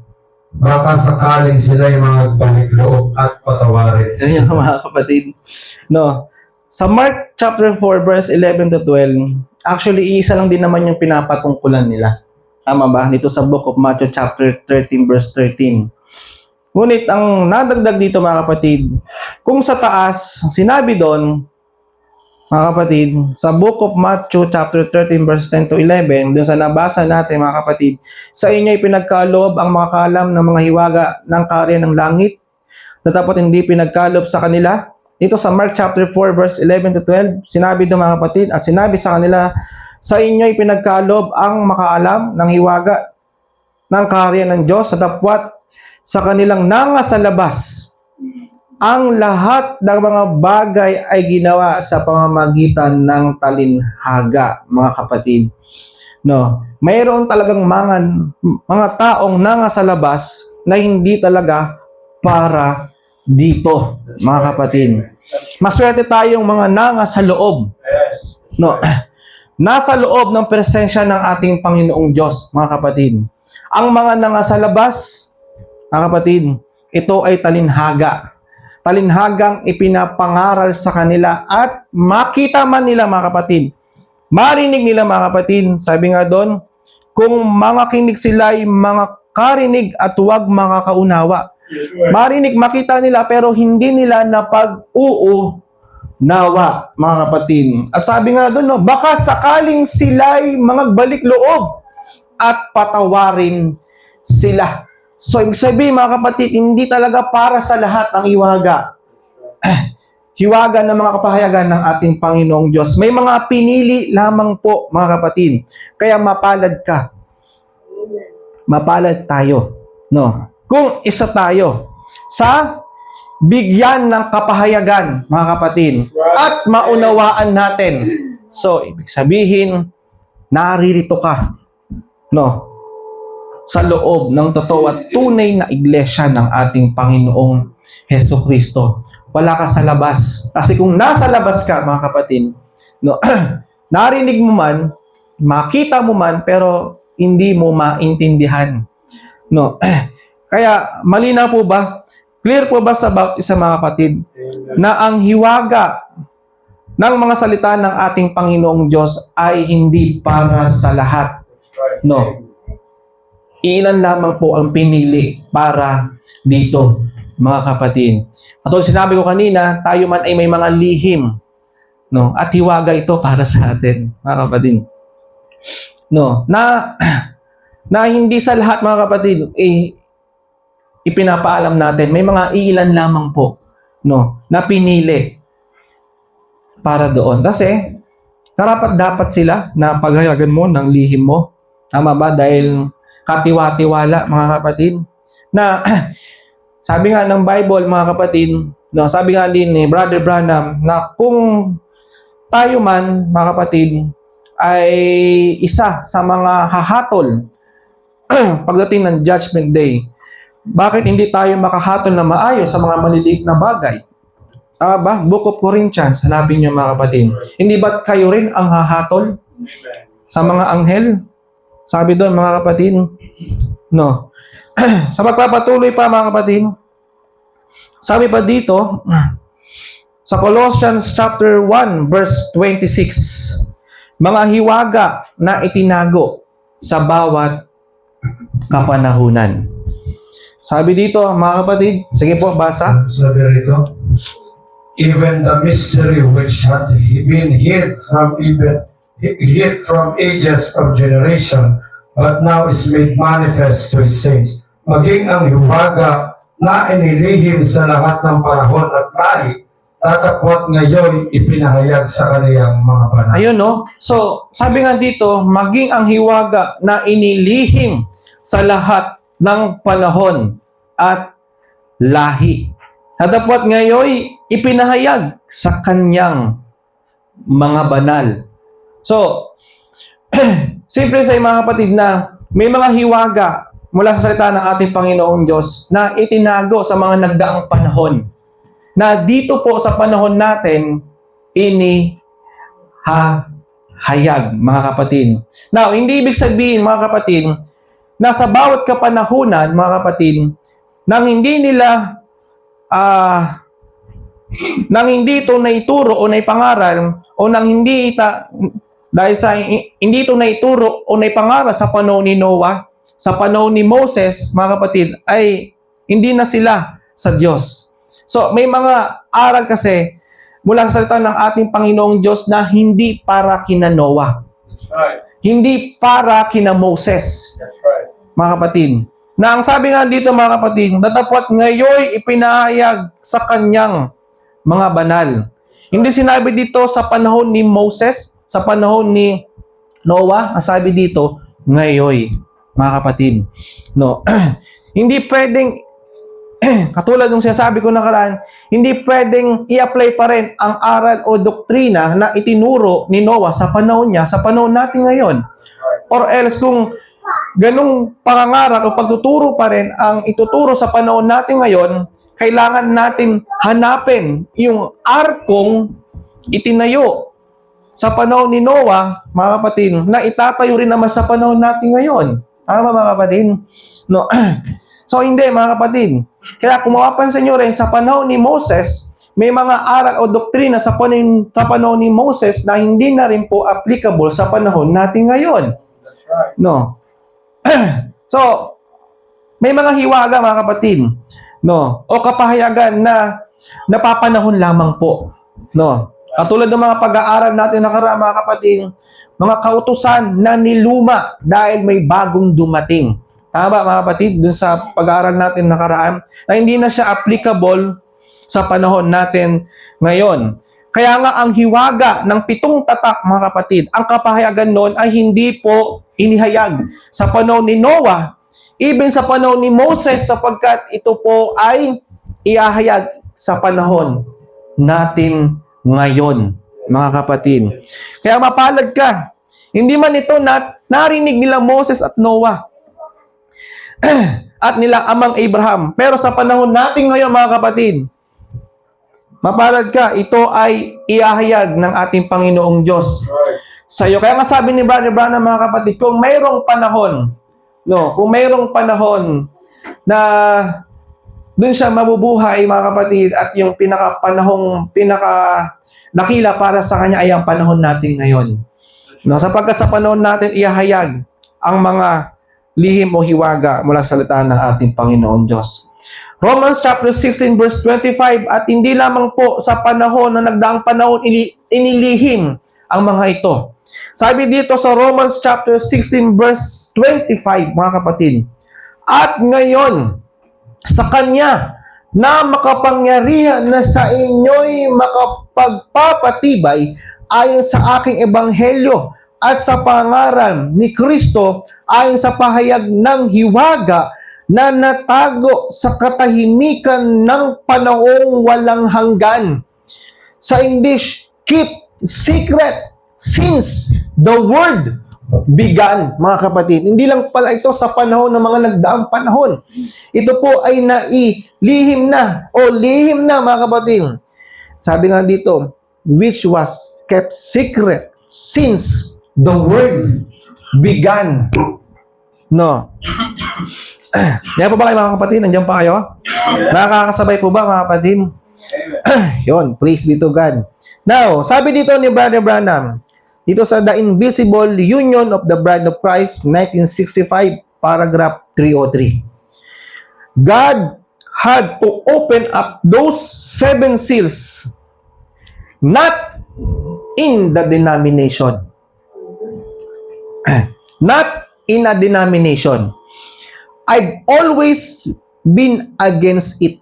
Baka sakaling sila ay magbalik loob at patawarin. Ayan mga kapatid. No. Sa Mark chapter 4 verse 11 to 12, actually isa lang din naman yung pinapatungkulan nila. Tama ba? Dito sa Book of Matthew chapter 13 verse 13. Ngunit ang nadagdag dito mga kapatid, kung sa taas, sinabi doon, mga kapatid, sa Book of Matthew chapter 13 verse 10 to 11, dun sa nabasa natin mga kapatid, sa inyo ay pinagkaloob ang makakalam ng mga hiwaga ng kaharian ng langit, na dapat hindi pinagkaloob sa kanila. Dito sa Mark chapter 4 verse 11 to 12, sinabi doon mga kapatid, at sinabi sa kanila, sa inyo ay pinagkaloob ang makaalam ng hiwaga ng kaharian ng Diyos, na dapat sa kanilang nanga sa labas. Ang lahat ng mga bagay ay ginawa sa pamamagitan ng talinhaga, mga kapatid. No, mayroon talagang mga taong nanga sa labas na hindi talaga para dito, mga kapatid. Maswerte tayong mga nanga sa loob. No, nasa loob ng presensya ng ating Panginoong Diyos, mga kapatid. Ang mga nanga sa labas, mga kapatid, ito ay talinhaga. Talinhagang ipinapangaral sa kanila at makita man nila mga kapatid. Marinig nila mga kapatid, sabi nga doon, kung mga kinig sila ay mga karinig at huwag mga kaunawa. Marinig, makita nila pero hindi nila napag-uunawa mga kapatid. At sabi nga doon, no, baka sakaling sila ay mga balik loob at patawarin sila. So, ibig sabihin mga kapatid, hindi talaga para sa lahat ang hiwaga. Hiwaga ng mga kapahayagan ng ating Panginoong Diyos. May mga pinili lamang po, mga kapatid. Kaya mapalad ka. Mapalad tayo. No? Kung isa tayo sa bigyan ng kapahayagan, mga kapatid. At maunawaan natin. So, ibig sabihin, naririto ka. No? Sa loob ng totoo at tunay na iglesia ng ating Panginoong Hesukristo. Wala ka sa labas. Kasi kung nasa labas ka, mga kapatid, no, narinig mo man, makita mo man, pero hindi mo maintindihan. No? Kaya, malinaw po ba? Clear po ba sa bawat isa mga kapatid? Na ang hiwaga ng mga salita ng ating Panginoong Diyos ay hindi para sa lahat. No. Ilan lamang po ang pinili para dito, mga kapatid. At sinabi ko kanina, tayo man ay may mga lihim, no? At hiwaga ito para sa atin, mga kapatid. No, na hindi sa lahat, mga kapatid, ipinapaalam natin. May mga ilan lamang po, no, na pinili para doon. Kasi dapat sila na paghayagan mo ng lihim mo. Tama ba? Dahil katiwa-tiwala, mga kapatid, na sabi nga ng Bible, mga kapatid, no, sabi nga din ni Brother Branham na kung tayo man, mga kapatid, ay isa sa mga hahatol pagdating ng Judgment Day, bakit hindi tayo makahatol na maayos sa mga maliliit na bagay? Tama ba? Book of Corinthians, hanapin niyo, mga kapatid. Hindi ba kayo rin ang hahatol sa mga anghel? Sabi doon, mga kapatid, no. Sa pagpapatuloy pa, mga kapatid, sabi pa dito, sa Colossians chapter 1, verse 26, mga hiwaga na itinago sa bawat kapanahunan. Sabi dito, mga kapatid, sige po, basa. Sabi rito, even the mystery which had been hid from ages of generation, but now is made manifest to His saints. Maging ang hiwaga na inilihim sa lahat ng panahon at lahi, tatapot ngayon ipinahayag sa kaniyang mga banal. Ayun, no? So, sabi nga dito, maging ang hiwaga na inilihim sa lahat ng panahon at lahi. Tatapot ngayon ipinahayag sa kanyang mga banal. So, simple sa mga kapatid na may mga hiwaga mula sa salita ng ating Panginoong Diyos na itinago sa mga nagdaang panahon. Na dito po sa panahon natin, inihahayag, mga kapatid. Now, hindi ibig sabihin, mga kapatid, na sa bawat kapanahunan, mga kapatid, nang hindi ito naituro o naipangaral, o nang hindi ito naituro o naipangaral sa panahon ni Noah, sa panahon ni Moses, mga kapatid, ay hindi na sila sa Diyos. So, may mga aral kasi mula sa salita ng ating Panginoong Diyos na hindi para kina Noah. That's right. Hindi para kina Moses. That's right. Mga kapatid. Na ang sabi nga dito, mga kapatid, datapot ngayon ipinahayag sa kanyang mga banal. Hindi sinabi dito sa panahon ni Moses, sa panahon ni Noah, ang sabi dito, ngayon, mga kapatid. No. Hindi pwedeng katulad ng sinasabi ko nakaraan, hindi pwedeng i-apply pa rin ang aral o doktrina na itinuro ni Noah sa panahon niya, sa panahon natin ngayon. Or else kung ganung pangangaral o pagtuturo pa rin ang ituturo sa panahon natin ngayon, kailangan natin hanapin yung arkong itinayo sa panahon ni Noah, mga kapatid, na itatayo rin naman sa panahon natin ngayon. Tama, mga kapatid? No. So, hindi, mga kapatid. Kaya kung mapapansin nyo rin, sa panahon ni Moses, may mga aral o doktrina sa panahon ni Moses na hindi na rin po applicable sa panahon natin ngayon. That's right. No. So, may mga hiwaga, mga kapatid, no, o kapahayagan na napapanahon lamang po. No. Katulad ng mga pag-aaral natin nakaraan, mga kapatid, mga kautusan na niluma dahil may bagong dumating. Tama, mga kapatid, dun sa pag-aaral natin nakaraan, na hindi na siya applicable sa panahon natin ngayon. Kaya nga ang hiwaga ng 7 tatak, mga kapatid, ang kapahayagan noon ay hindi po inihayag sa panahon ni Noah, even sa panahon ni Moses, sapagkat ito po ay iahayag sa panahon natin ngayon, mga kapatid. Kaya mapalad ka. Hindi man ito narinig nila Moses at Noah at nila amang Abraham. Pero sa panahon natin ngayon, mga kapatid, mapalad ka, ito ay iahayag ng ating Panginoong Diyos sa iyo. Kaya nga sabi ni Brother Branham, mga kapatid, kung mayroong panahon, kung mayroong panahon na dun siya mabubuhay, mga kapatid, at yung pinaka dakila para sa Kanya ay ang panahon natin ngayon. No, sapagkat sa panahon natin ihahayag ang mga lihim o hiwaga mula sa salita ng ating Panginoon Diyos. Romans chapter 16 verse 25, at hindi lamang po sa panahon na nagdaang panahon inilihim ang mga ito. Sabi dito sa Romans chapter 16 verse 25, mga kapatid, at ngayon sa Kanya na makapangyarihan na sa inyo'y makapagpapatibay ayon sa aking ebanghelyo at sa pangaral ni Kristo ayon sa pahayag ng hiwaga na natago sa katahimikan ng panahong walang hanggan. Sa English, keep secret since the world began, mga kapatid. Hindi lang pala ito sa panahon ng mga nagdaang panahon. Ito po ay nailihim na o lihim na, mga kapatid. Sabi nga dito, which was kept secret since the world began. No. Yan po ba kayo, mga kapatid? Nandiyan pa kayo? Nakakasabay po ba, mga kapatid? Yun, praise be to God. Now, sabi dito ni Brother Branham, dito sa The Invisible Union of the Bride of Christ, 1965, paragraph 303. God had to open up those 7 seals, not in the denomination. Not in a denomination. I've always been against it,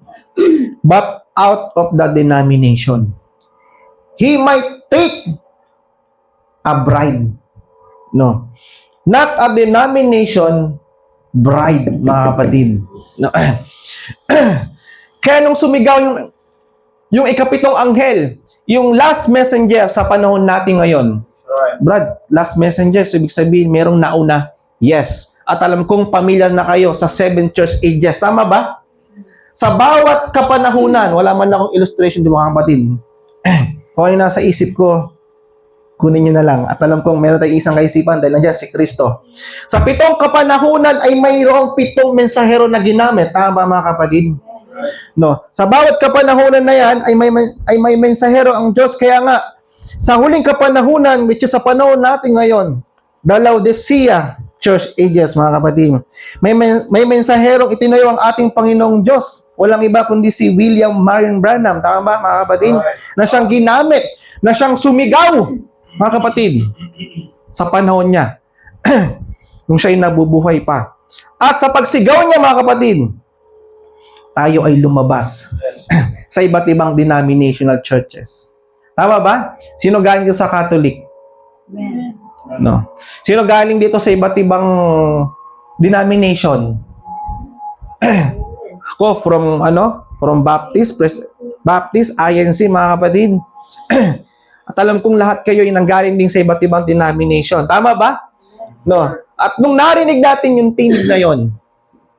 but out of the denomination. He might take a bride. No. Not a denomination bride, mga kapatid. No. Kaya nung sumigaw yung ikapitong anghel, yung last messenger sa panahon natin ngayon. Brad, last messenger, so ibig sabihin, merong nauna. Yes. At alam kong pamilyar na kayo sa 7 church ages. Tama ba? Sa bawat kapanahunan, wala man akong illustration, di mga kapatid. Kung ano nasa isip ko, kunin nyo na lang. At alam kong meron tayong isang kaisipan dahil nandiyan si Kristo. Sa 7 kapanahunan ay mayroong 7 mensahero na ginamit. Tama ba, mga kapatid? No. Sa bawat kapanahunan na yan ay may mensahero ang Diyos. Kaya nga, sa huling kapanahunan, which is sa panahon natin ngayon, the Laodicea Church Ages, mga kapatid, may mensaherong itinayo ang ating Panginoong Diyos. Walang iba kundi si William Marion Branham. Tama ba, mga kapatid? Na siyang ginamit, na siyang sumigaw, mga kapatid, sa panahon niya. Nung siya'y nabubuhay pa. At sa pagsigaw niya, mga kapatid, tayo ay lumabas sa iba't ibang denominational churches. Tama ba? Sino galing dito sa Catholic? No. Sino galing dito sa iba't ibang denomination? Ako from Baptist, INC, mga kapatid. At alam kong lahat kayo ay nanggaling din sa iba't ibang denomination. Tama ba? No. At nung narinig natin yung tinig na yon,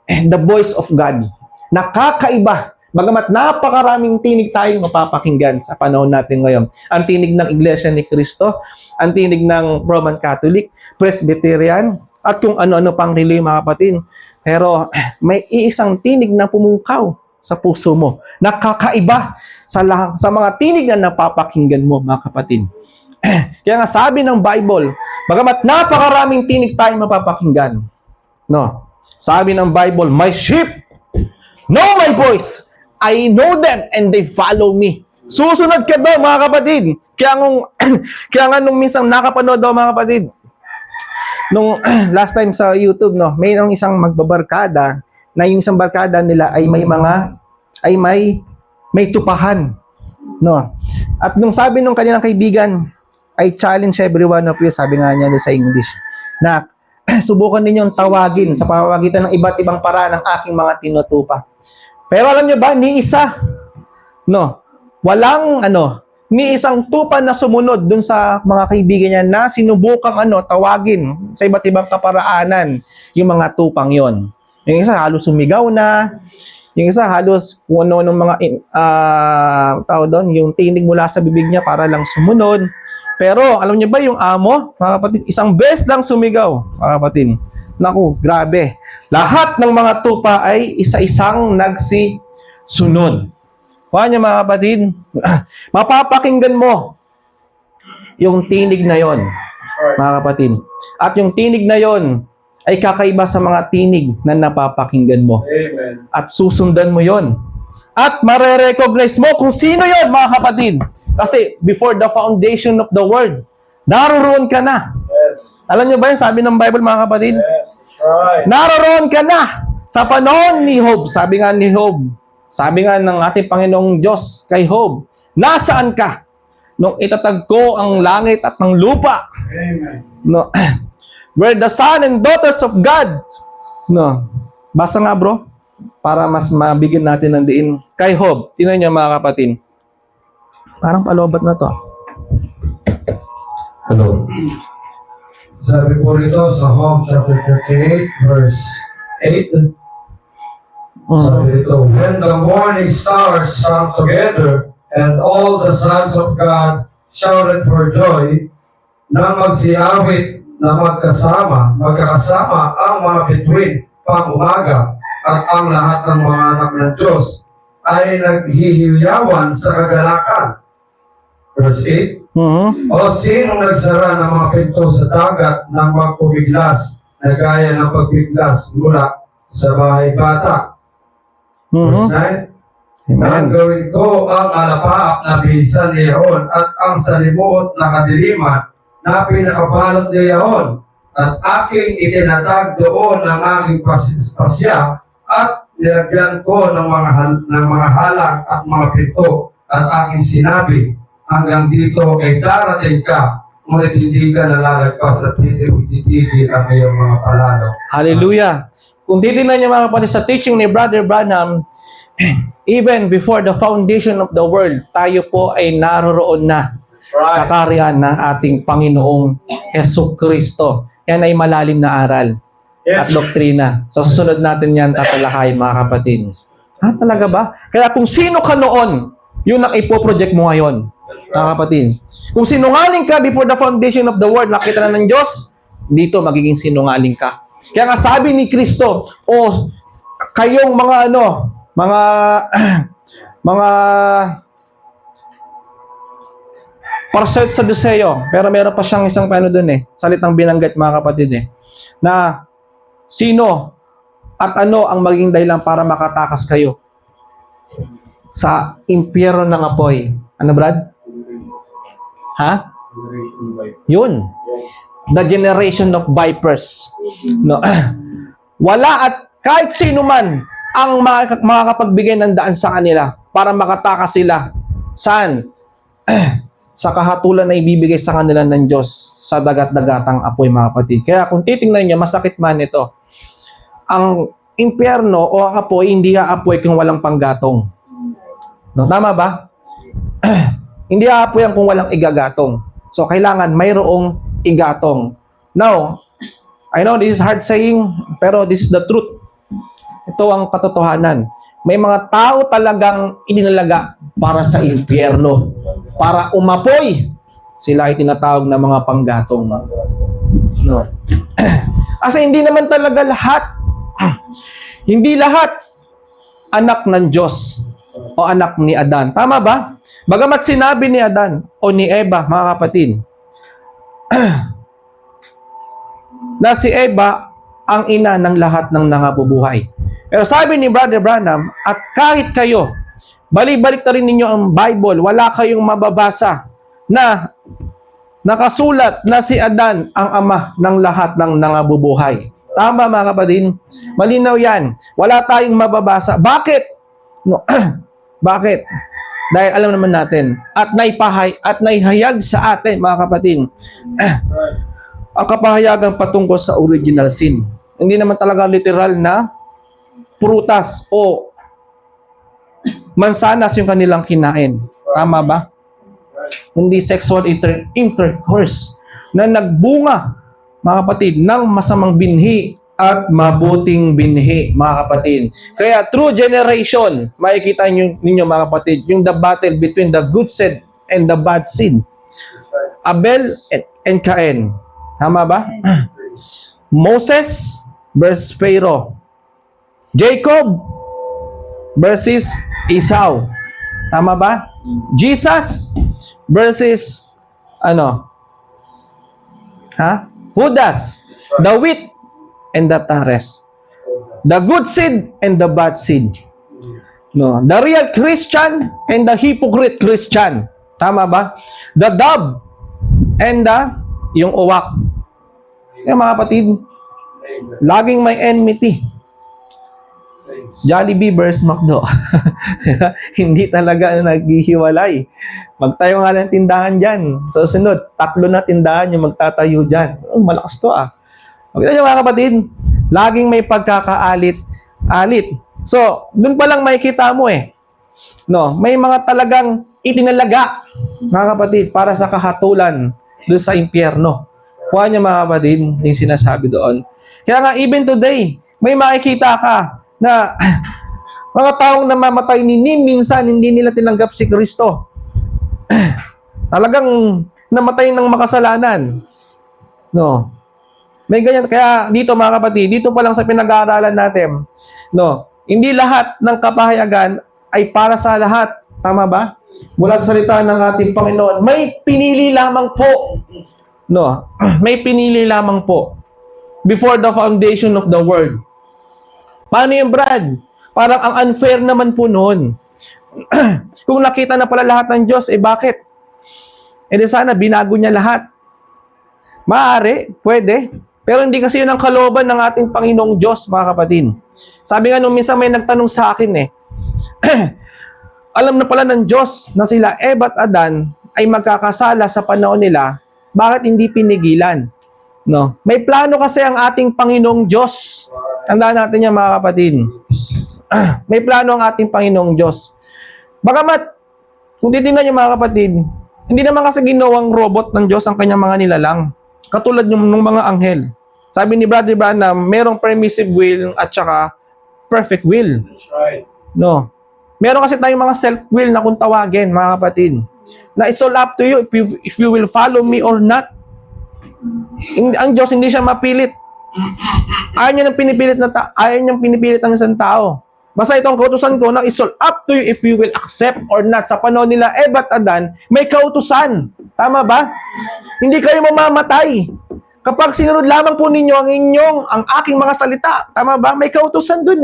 the voice of God, nakakaiba. Bagamat napakaraming tinig tayong mapapakinggan sa panahon natin ngayon. Ang tinig ng Iglesia ni Cristo, ang tinig ng Roman Catholic, Presbyterian, at kung ano-ano pang relay, mga kapatid. Pero may iisang tinig na pumukaw sa puso mo. Nakakaiba sa mga tinig na napapakinggan mo, mga kapatid. Kaya nga sabi ng Bible, bagamat napakaraming tinig tayong mapapakinggan, no? Sabi ng Bible, my sheep know my voice. I know them and they follow me. Susunod ka daw, mga kapatid. Kaya nga nung minsan nakapanood daw, mga kapatid, nung last time sa YouTube, no, mayroong isang magbabarkada na yung isang barkada nila ay may tupahan, no. At nung sabi nung kanilang kaibigan, I challenge every one of you, sabi nga niya sa English, na subukan ninyong tawagin sa pamamagitan ng iba't ibang paraan ng aking mga tinutupa. Pero alam niyo ba, ni isa, no, walang ni isang tupa na sumunod dun sa mga kaibigan niya na sinubukang tawagin sa iba't ibang kaparaanan yung mga tupang yon. Yung isa halos sumigaw na, yung isa halos kung ano mga tao doon, yung tinig mula sa bibig niya para lang sumunod. Pero alam niyo ba yung amo, mga kapatid, isang beses lang sumigaw, mga kapatid. Naku, grabe. Lahat ng mga tupa ay isa-isang nagsisunod. Kaya niya, mga kapatid, mapapakinggan mo yung tinig na yon, mga kapatid. At yung tinig na yon ay kakaiba sa mga tinig na napapakinggan mo. Amen. At susundan mo yon. At marerecognize mo kung sino yon, mga kapatid. Kasi before the foundation of the world, naroroon ka na. Yes. Alam niyo ba yung sabi ng Bible, mga kapatid? Yes. That's right. Naroroon ka na sa panahon ni Job. Sabi nga ni Job, sabi nga ng ating Panginoong Diyos kay Job, nasaan ka nung itatag ko ang langit at ng lupa? Amen. No. Where the son and daughters of God. No. Basa nga, bro, para mas mabigyan natin ng diin. Kay Job, tingnan niyo, mga kapatid. Parang palobat na to. Hello. Sabi po rito sa Job chapter 38 verse 8. Sabi rito, when the morning stars sang together and all the sons of God shouted for joy, na magsiawit na magkakasama ang mga bituin pang umaga at ang lahat ng mga anak ng Diyos ay naghihiyawan sa kagalakan. Verse 8, O sinong nagsara ng mga pinto sa dagat ng magpubiglas na gaya ng pagbiglas mula sa bahay bata? Verse 9, Amen. gawin ko ang alapaap na bisan niyaon at ang salimuot na kadiliman na pinakabalot niyaon at aking itinatag doon ang aking pasya at nilagyan ko ng mga halang at mga pinto at aking sinabi, hanggang dito ay darating ka, ngunit hindi ka nalalagpas at titigil ang iyong mga palalo. Hallelujah. Kung titignan niyo, mga kapatid, sa teaching ni Brother Branham, even before the foundation of the world, tayo po ay naroroon na sa kaharian ng ating Panginoong Hesukristo. Yan ay malalim na aral at doktrina. Sa susunod natin yan tatalakay, mga kapatid. Ha, talaga ba? Kaya kung sino ka noon, yun ang ipoproject mo ngayon, mga kapatid. Kung sinungaling ka before the foundation of the world, nakita na ng Diyos, dito magiging sinungaling ka. Kaya nga sabi ni Kristo, kayong mga parcert sa Duseo, pero meron pa siyang isang salitang binanggit, mga kapatid, na sino at ano ang maging dahilan para makatakas kayo sa impyerno ng apoy. Ano, Brad? Ha? Yun. The generation of vipers. No. Wala at kahit sino man ang makakapagbigay ng daan sa kanila para makatakas sila. Saan? Sa kahatulan na ibibigay sa kanila ng Diyos sa dagat-dagatang apoy, mga kapatid. Kaya kung titingnan niyo, masakit man ito. Ang impyerno o ang apoy, hindi aapoy kung walang panggatong. No, tama ba? Hindi aapoy ang kung walang igagatong. So, kailangan mayroong igatong. Now, I know this is hard saying, pero this is the truth. Ito ang katotohanan. May mga tao talagang ininalaga para sa impyerno. Para umapoy. Sila ay tinatawag na mga panggatong. No. Kasi hindi naman talaga lahat, hindi lahat anak ng Diyos o anak ni Adan. Tama ba? Bagamat sinabi ni Adan o ni Eva, mga kapatid, na si Eva ang ina ng lahat ng nangabubuhay. Pero sabi ni Brother Branham, at kahit kayo, balik-balik na rin ninyo ang Bible, wala kayong mababasa na nakasulat na si Adan ang ama ng lahat ng nangabubuhay. Tama, mga kapatid? Malinaw yan. Wala tayong mababasa. Bakit? No. Bakit? Dahil alam naman natin, at naihayag sa atin, mga kapatid, ang kapahayagan patungkol sa original sin. Hindi naman talaga literal na prutas o mansanas yung kanilang kinain. Tama ba? Hindi sexual intercourse na nagbunga, mga kapatid, ng masamang binhi at mabuting binhi, mga kapatid. Kaya through generation, makikita ninyo, mga kapatid, yung the battle between the good seed and the bad seed. Abel and Cain. Tama ba? Moses versus Pharaoh. Jacob versus Esau. Tama ba? Jesus versus Ha? Judas, the wheat and the tares. The good seed and the bad seed. No, the real Christian and the hypocrite Christian. Tama ba? The dove and yung uwak. Yung mga kapatid, laging may enmity. Jollibee versus McDo. Hindi talaga naghihiwalay. Magtayo nga ng tindahan dyan. Sa sunod, 3 na tindahan yung magtatayo dyan. Oh, malakas to ah. Okay nyo mga kapatid, laging may pagkakaalit-alit. So, dun pa lang makikita mo no, may mga talagang itinalaga, mga kapatid, para sa kahatulan doon sa impyerno. Kuha niyo mga kapatid, yung sinasabi doon. Kaya nga, even today, may makikita ka na mga taong namamatay minsan hindi nila tinanggap si Kristo. Talagang namatay ng makasalanan. No. May ganyan. Kaya dito mga kapatid, dito pa lang sa pinag-aaralan natin, no, hindi lahat ng kapahayagan ay para sa lahat. Tama ba? Mula sa salita ng ating Panginoon, may pinili lamang po. No, may pinili lamang po. Before the foundation of the world. Paano yung Brad? Parang ang unfair naman po noon. Kung nakita na pala lahat ng Diyos, bakit? Di sana binago niya lahat. Maaari, pwede. Pero hindi kasi yun ang kalooban ng ating Panginoong Diyos, mga kapatid. Sabi nga nung minsan may nagtanong sa akin alam na pala ng Diyos na sila Eva at Adan ay magkakasala sa panahon nila, bakit hindi pinigilan? No? May plano kasi ang ating Panginoong Diyos. Tandaan natin yan mga kapatid. May plano ang ating Panginoong Diyos. Bagamat, kung titignan niyo mga kapatid, hindi naman kasi ginawang robot ng Diyos ang kanyang mga nilalang. Katulad ng mga anghel. Sabi ni Brother Branham, merong permissive will at saka perfect will. That's right. No. Meron kasi tayong mga self-will na kung tawagin, mga kapatid. Na it's all up to you if you will follow me or not. Ang Diyos hindi siya mapilit. Ayaw niya ng pinipilit ng isang tao. Basta itong kautusan ko na it's all up to you if you will accept or not. Sa panahon nila Eva at Adan, may kautusan. Tama ba? Hindi kayo mamamatay. Kapag sinunod lamang po ninyo ang aking mga salita, tama ba? May kautusan dun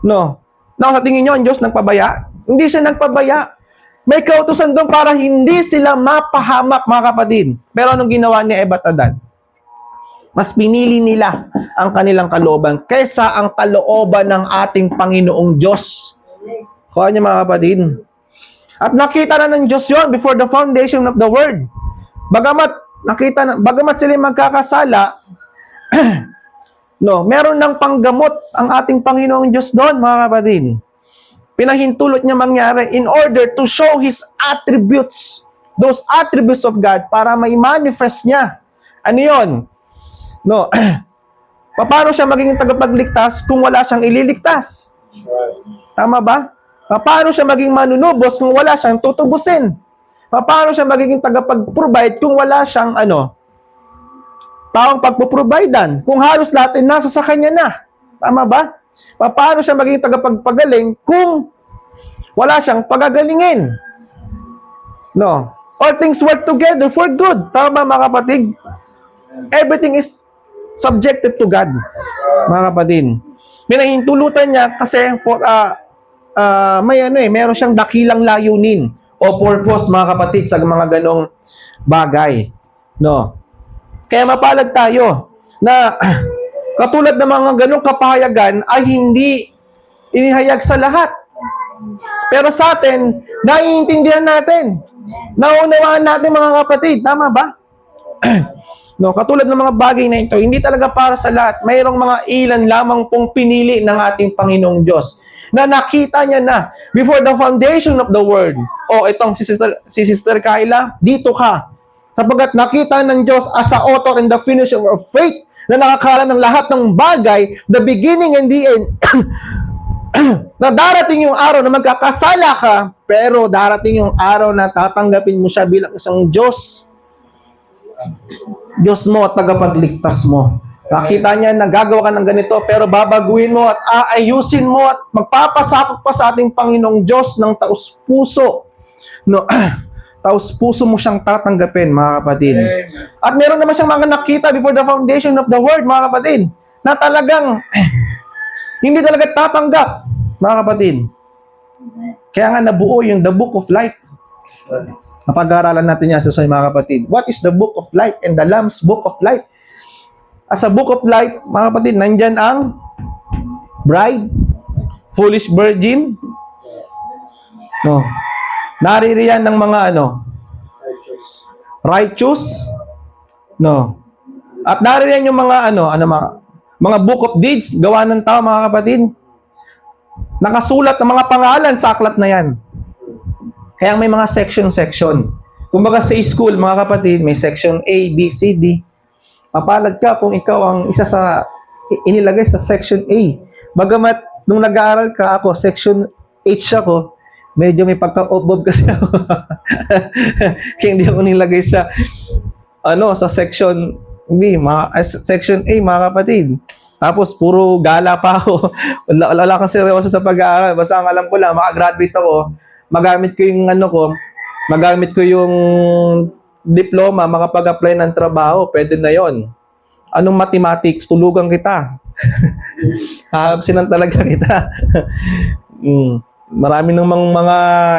No. Now, sa tingin nyo, ang Diyos nagpabaya? Hindi siya nagpabaya. May kautusan doon para hindi sila mapahamak, mga kapatid. Pero anong ginawa ni Eva at Adan? Mas pinili nila ang kanilang kalooban kaysa ang kalooban ng ating Panginoong Diyos. Kuha niyo mga kapatid. At nakita na ng Diyos yon before the foundation of the world. Bagamat sila magkakasala, no, meron ng panggamot ang ating Panginoong Diyos doon, mga kapatid. Pinahintulot niya mangyari in order to show His attributes, those attributes of God, para ma-manifest niya. Ano yun? No. Paano siya magiging tagapagligtas kung wala siyang ililigtas? Tama ba? Paano siya maging manunubos kung wala siyang tutubusin? Paano siya magiging tagapag-provide kung wala siyang taong pagpuprovidean? Kung halos lahat ay nasa sa kanya na. Tama ba? Paano siya magiging tagapagpagaling kung wala siyang pagagalingin? No. All things work together for good. Tama ba mga kapatid? Everything is subjected to God, mga kapatid. Pinahintulutan niya kasi meron siyang dakilang layunin o purpose, mga kapatid, sa mga ganong bagay. No. Kaya mapalad tayo na katulad ng mga ganong kapahayagan ay hindi inihayag sa lahat. Pero sa atin, naiintindihan natin. Naunawaan natin, mga kapatid. Tama ba? No, katulad ng mga bagay na ito, hindi talaga para sa lahat. Mayroong mga ilan lamang pong pinili ng ating Panginoong Diyos na nakita niya na before the foundation of the world. Itong si Sister Kyla, dito ka. Sapagkat nakita ng Diyos as a author and the finisher of faith na nakakala ng lahat ng bagay, the beginning and the end, na darating yung araw na magkakasala ka, pero darating yung araw na tatanggapin mo siya bilang isang Diyos mo at tagapagligtas mo. Nakita niya na gagawa ka ng ganito, pero babaguhin mo at aayusin mo at magpapasakop pa sa ating Panginoong Diyos ng taus-puso. No, Taos puso mo siyang tatanggapin, mga kapatid. At meron naman siyang mga nakita before the foundation of the world, mga kapatid, na talagang hindi talaga tatanggap, mga kapatid. Kaya nga nabuo yung the book of life. Napag-aaralan natin yan sa mga kapatid. What is the book of life and the Lamb's book of life? As a book of life, mga kapatid, nandyan ang bride, foolish virgin, no. Naririyan ng mga righteous, no. At naririyan yung mga mga book of deeds, gawa ng tao, mga kapatid. Nakasulat ng mga pangalan sa aklat na yan. Kaya may mga section. Kumbaga sa school, mga kapatid, may section A, B, C, D. Mapalad ka kung ikaw ang isa sa inilagay sa section A. Bagamat nung nag-aaral ka ako, section H ako, medyo may pagka-obob kasi ako. Kaya hindi ako nilagay sa sa section B, section A, mga kapatid. Tapos puro gala pa ako. Wala kang seryoso sa pag-aaral. Basta ang alam ko lang, makagraduate ako, magamit ko yung diploma, makapag-apply ng trabaho, pwede na yon. Anong mathematics? Tulugan kita. Hahabsinan talaga kita. Marami namang mga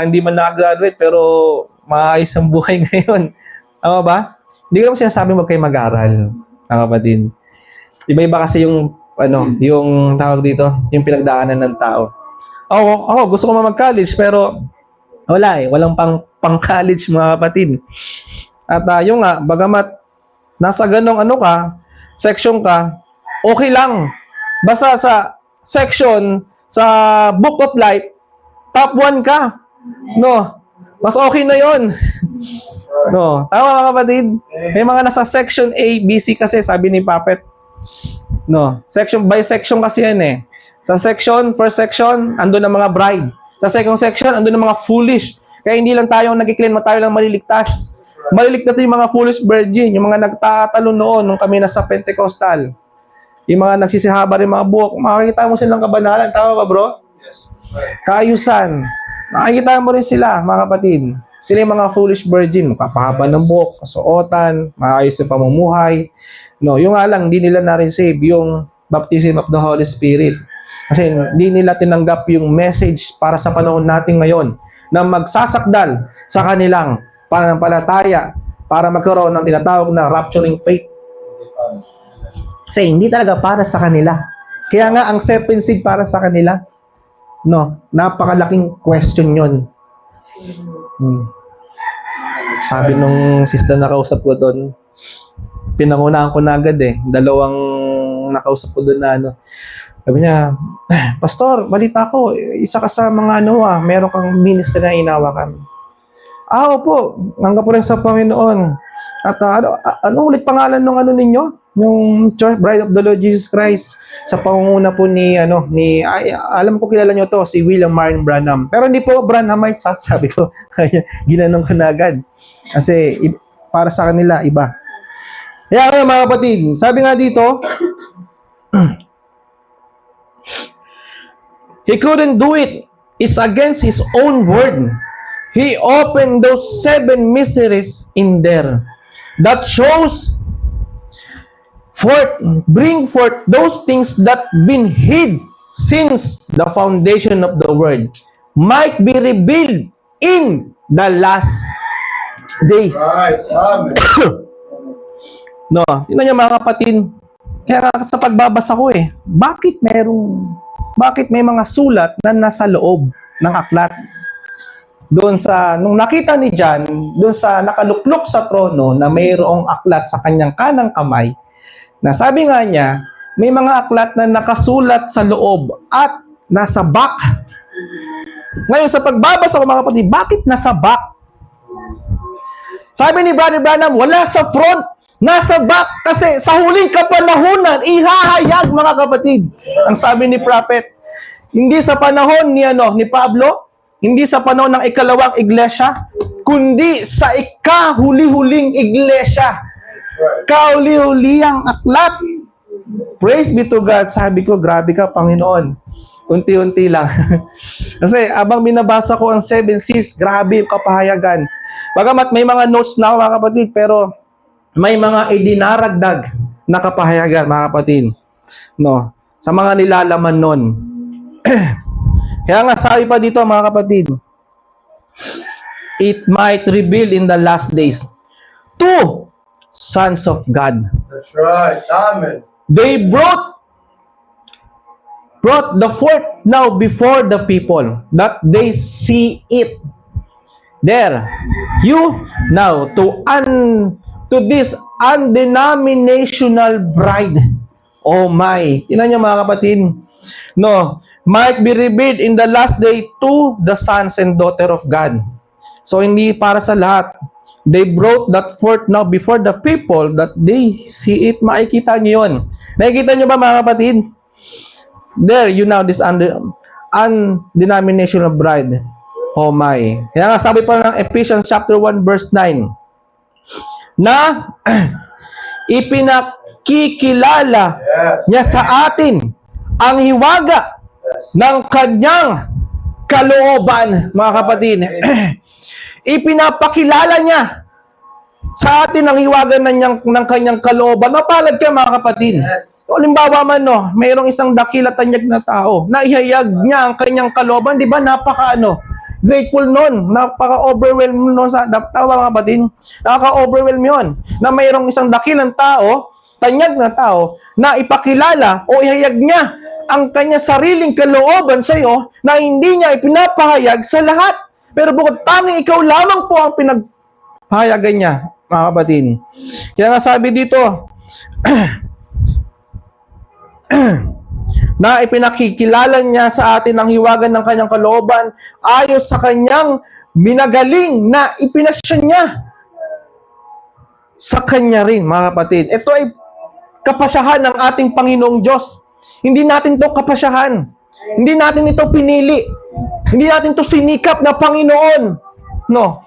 hindi man nakagraduate pero maayos ang buhay ngayon. Tama ba? Hindi ko naman sinasabi wag kayo mag-aral, mga kapatid. Iba-iba kasi yung yung tawag dito, yung pinagdaanan ng tao. Ako gusto ko mag-college pero wala walang pang-college, mga kapatid. At yung nga, bagamat nasa ganong section ka, okay lang. Basta sa section, sa book of life, top 1 ka. No, mas okay na yon. No, tama, mga kapatid. May mga nasa section A, B, C kasi, sabi ni Puppet. No, section by section kasi yan eh. Sa section, first section, andun ang mga bride. Sa second section, andun ang mga foolish. Kaya hindi lang tayo nag-claim na tayo lang maliligtas. Maliligtas yung mga foolish virgin, yung mga nagtatalo noon nung kami nasa Pentecostal. Yung mga nagsisihaba rin mga buhok, makikita mo silang kabanalan. Tama ba, bro? Yes. Kaayusan. Makikita mo rin sila, mga kapatid. Sila yung mga foolish virgin, kapahaba ng buhok, kasuotan, maayos yung pamumuhay. No, yung nga lang, hindi nila na-receive yung baptism of the Holy Spirit. Kasi hindi nila tinanggap yung message para sa panahon natin ngayon na magsasakdal sa kanilang pananampalataya para magkaroon ng tinatawag na rapturing faith. Kasi hindi talaga para sa kanila. Kaya nga, ang serpent seed para sa kanila, no, napakalaking question yon. Sabi nung sister na kausap ko doon, pinangunahan ko na agad dalawang nakausap ko doon na sabi niya, Pastor, balita ko, isa ka sa mga meron kang ministry na inawakan. Opo, hanggang po rin sa Panginoon. At ano ulit pangalan ng ninyo? Yung Church Bride of the Lord Jesus Christ sa pangunguna po ni alam ko kilala nyo to, si William Marion Branham. Pero hindi po Branhamite, sabi ko. Ginanong ko na agad. Kasi para sa kanila, iba. Kaya kayo, mga kapatid, sabi nga dito, he couldn't do it. It's against his own word. He opened those 7 mysteries in there. That shows bring forth those things that been hid since the foundation of the world might be revealed in the last days. Right. Amen. No, tingnan niyo, mga kapatid. Kaya sa pagbabasa ko bakit may mga sulat na nasa loob ng aklat? Doon nung nakita ni John, doon sa nakaluklok sa trono na mayroong aklat sa kanyang kanang kamay, na sabi nga niya, may mga aklat na nakasulat sa loob at nasa back. Ngayon, sa pagbabasa ko, mga kapatid, bakit nasa back? Sabi ni Brother Branham, wala sa front, nasa back, kasi sa huling kapanahunan, ihahayag, mga kapatid. Ang sabi ni Prophet, hindi sa panahon ni Pablo, hindi sa panahon ng ikalawang iglesia, kundi sa ikahuli-huling iglesia. Kauli-huli ang aklat. Praise be to God. Sabi ko, grabe ka, Panginoon. Unti-unti lang. Kasi abang binabasa ko ang 7 seals, grabe yung kapahayagan. Bagamat may mga notes na ako, mga kapatid, pero may mga idinaragdag na kapahayagan, mga kapatid. No, sa mga nilalaman nun. Kaya nga sabi pa dito, mga kapatid, it might reveal in the last days two sons of God. That's right. Amen. They brought the forth now before the people, that they see it. There, you now to this undenominational bride. Oh my. Tingnan niyo, mga kapatid. No, might be revealed in the last day to the sons and daughter of God. So hindi para sa lahat. They brought that forth now before the people that they see it. Makikita niyo yun. Nakikita niyo ba, mga kapatid? There, you now, this undenominational bride. Oh my. Kaya nga sabi pa ng Ephesians chapter 1 verse 9, na ipinakikilala niya sa atin ang hiwaga ng kanyang kalooban, mga kapatid. Ipinapakilala niya sa atin ang hiwaga ng kanyang kalooban. Mapalad ka, mga kapatid. So, halimbawa man, no, mayroong isang dakila tanyag na tao na ihayag niya ang kanyang kalooban, di ba? Grateful nun, napaka-overwhelm nun sa tawa, mga kapatid. Nakaka-overwhelm yun na mayroong isang dakilang tao, tanyag na tao, na ipakilala o ihayag niya ang kanya sariling kalooban sa iyo na hindi niya ipinapahayag sa lahat. Pero bukod tanging ikaw lamang po ang pinagpahayagan niya, mga kapatid. Kaya nga sabi dito, na ipinakikilala niya sa atin ang hiwagan ng kanyang kalooban ayon sa kanyang minagaling na ipinasya niya sa kanya rin, mga kapatid. Ito ay kapasyahan ng ating Panginoong Diyos. Hindi natin to kapasyahan. Hindi natin ito pinili. Hindi natin to sinikap na Panginoon. No.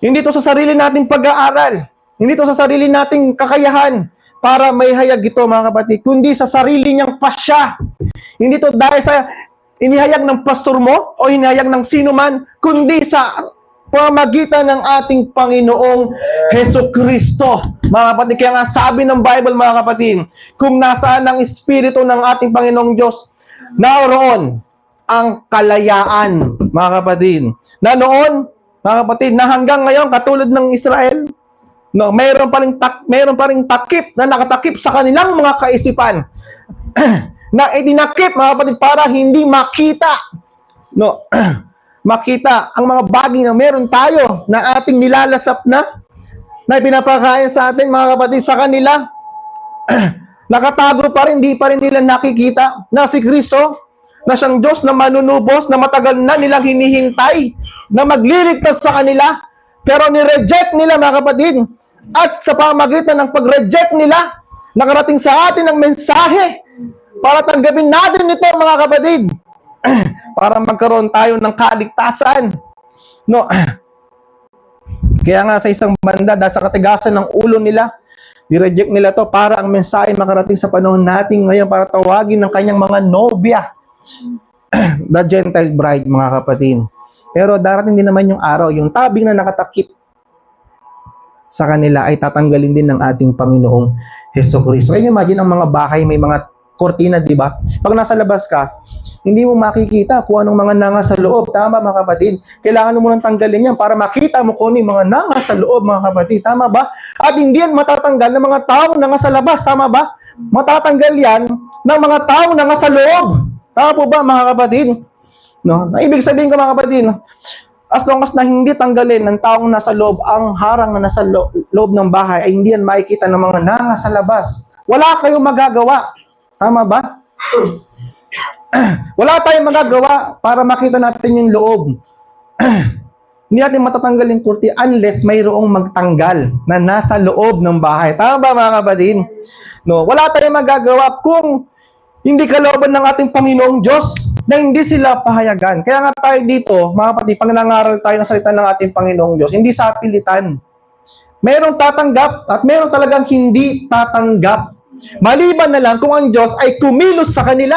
Hindi to sa sarili nating pag-aaral. Hindi to sa sarili nating kakayahan para may hayag ito, mga kapatid, kundi sa sarili niyang pasya. Hindi to dahil sa inihayag ng pastor mo o inihayag ng sino man, kundi sa pamamagitan ng ating Panginoong Hesukristo. Mga kapatid, kaya nga sabi ng Bible, mga kapatid, kung nasaan ang Espiritu ng ating Panginoong Diyos, naroon ang kalayaan, mga kapatid. Na noon, mga kapatid, na hanggang ngayon, katulad ng Israel, no, mayroon pa ring takip na nakatakip sa kanilang mga kaisipan na idinakip, mga kapatid, para hindi makita, no, makita ang mga bagay na meron tayo na ating nilalasap na pinapakain sa atin, mga kapatid, sa kanila. Nakatago pa rin, di pa rin nila nakikita na si Kristo, na siyang Diyos na manunubos, na matagal na nilang hinihintay na magliligtas sa kanila, pero ni-reject nila, mga kapatid. At sa pamagitan ng pag-reject nila, nakarating sa atin ang mensahe para tanggapin natin ito, mga kapatid, para magkaroon tayo ng kaligtasan. No. Kaya nga sa isang banda, dahil sa katigasan ng ulo nila, ni-reject nila to para ang mensahe makarating sa panahon natin ngayon para tawagin ng kanyang mga nobya, the Gentile bride, mga kapatid. Pero darating din naman yung araw, yung tabing na nakatakip sa kanila ay tatanggalin din ng ating Panginoong Hesukristo. Kaya imagine ang mga bahay, may mga kortina, di ba? Pag nasa labas ka, hindi mo makikita kung anong mga nanga sa loob. Tama, mga kapatid? Kailangan mo nang tanggalin yan para makita mo kung ano yung mga nanga sa loob, mga kapatid. Tama ba? At hindi yan matatanggal ng mga taong nanga sa labas. Tama ba? Matatanggal yan ng mga taong nanga sa loob. Tama po ba, mga kapatid? No? Ibig sabihin ko, mga kapatid, as long as na hindi tanggalin ng taong nasa loob ang harang na nasa loob ng bahay, ay hindi yan makikita ng mga nanga sa labas. Wala kayong magagawa. Tama ba? Wala tayong magagawa para makita natin yung loob. Hindi natin matatanggal yung kurti unless mayroong magtanggal na nasa loob ng bahay. Tama ba, mga kapatid? No, wala tayong magagawa kung hindi kalooban ng ating Panginoong Diyos na hindi sila pahayagan. Kaya nga tayo dito, mga kapatid, pag nangaral tayo ng salita ng ating Panginoong Diyos, hindi sa pilitan. Merong tatanggap at meron talagang hindi tatanggap. Maliban na lang kung ang Diyos ay kumilos sa kanila.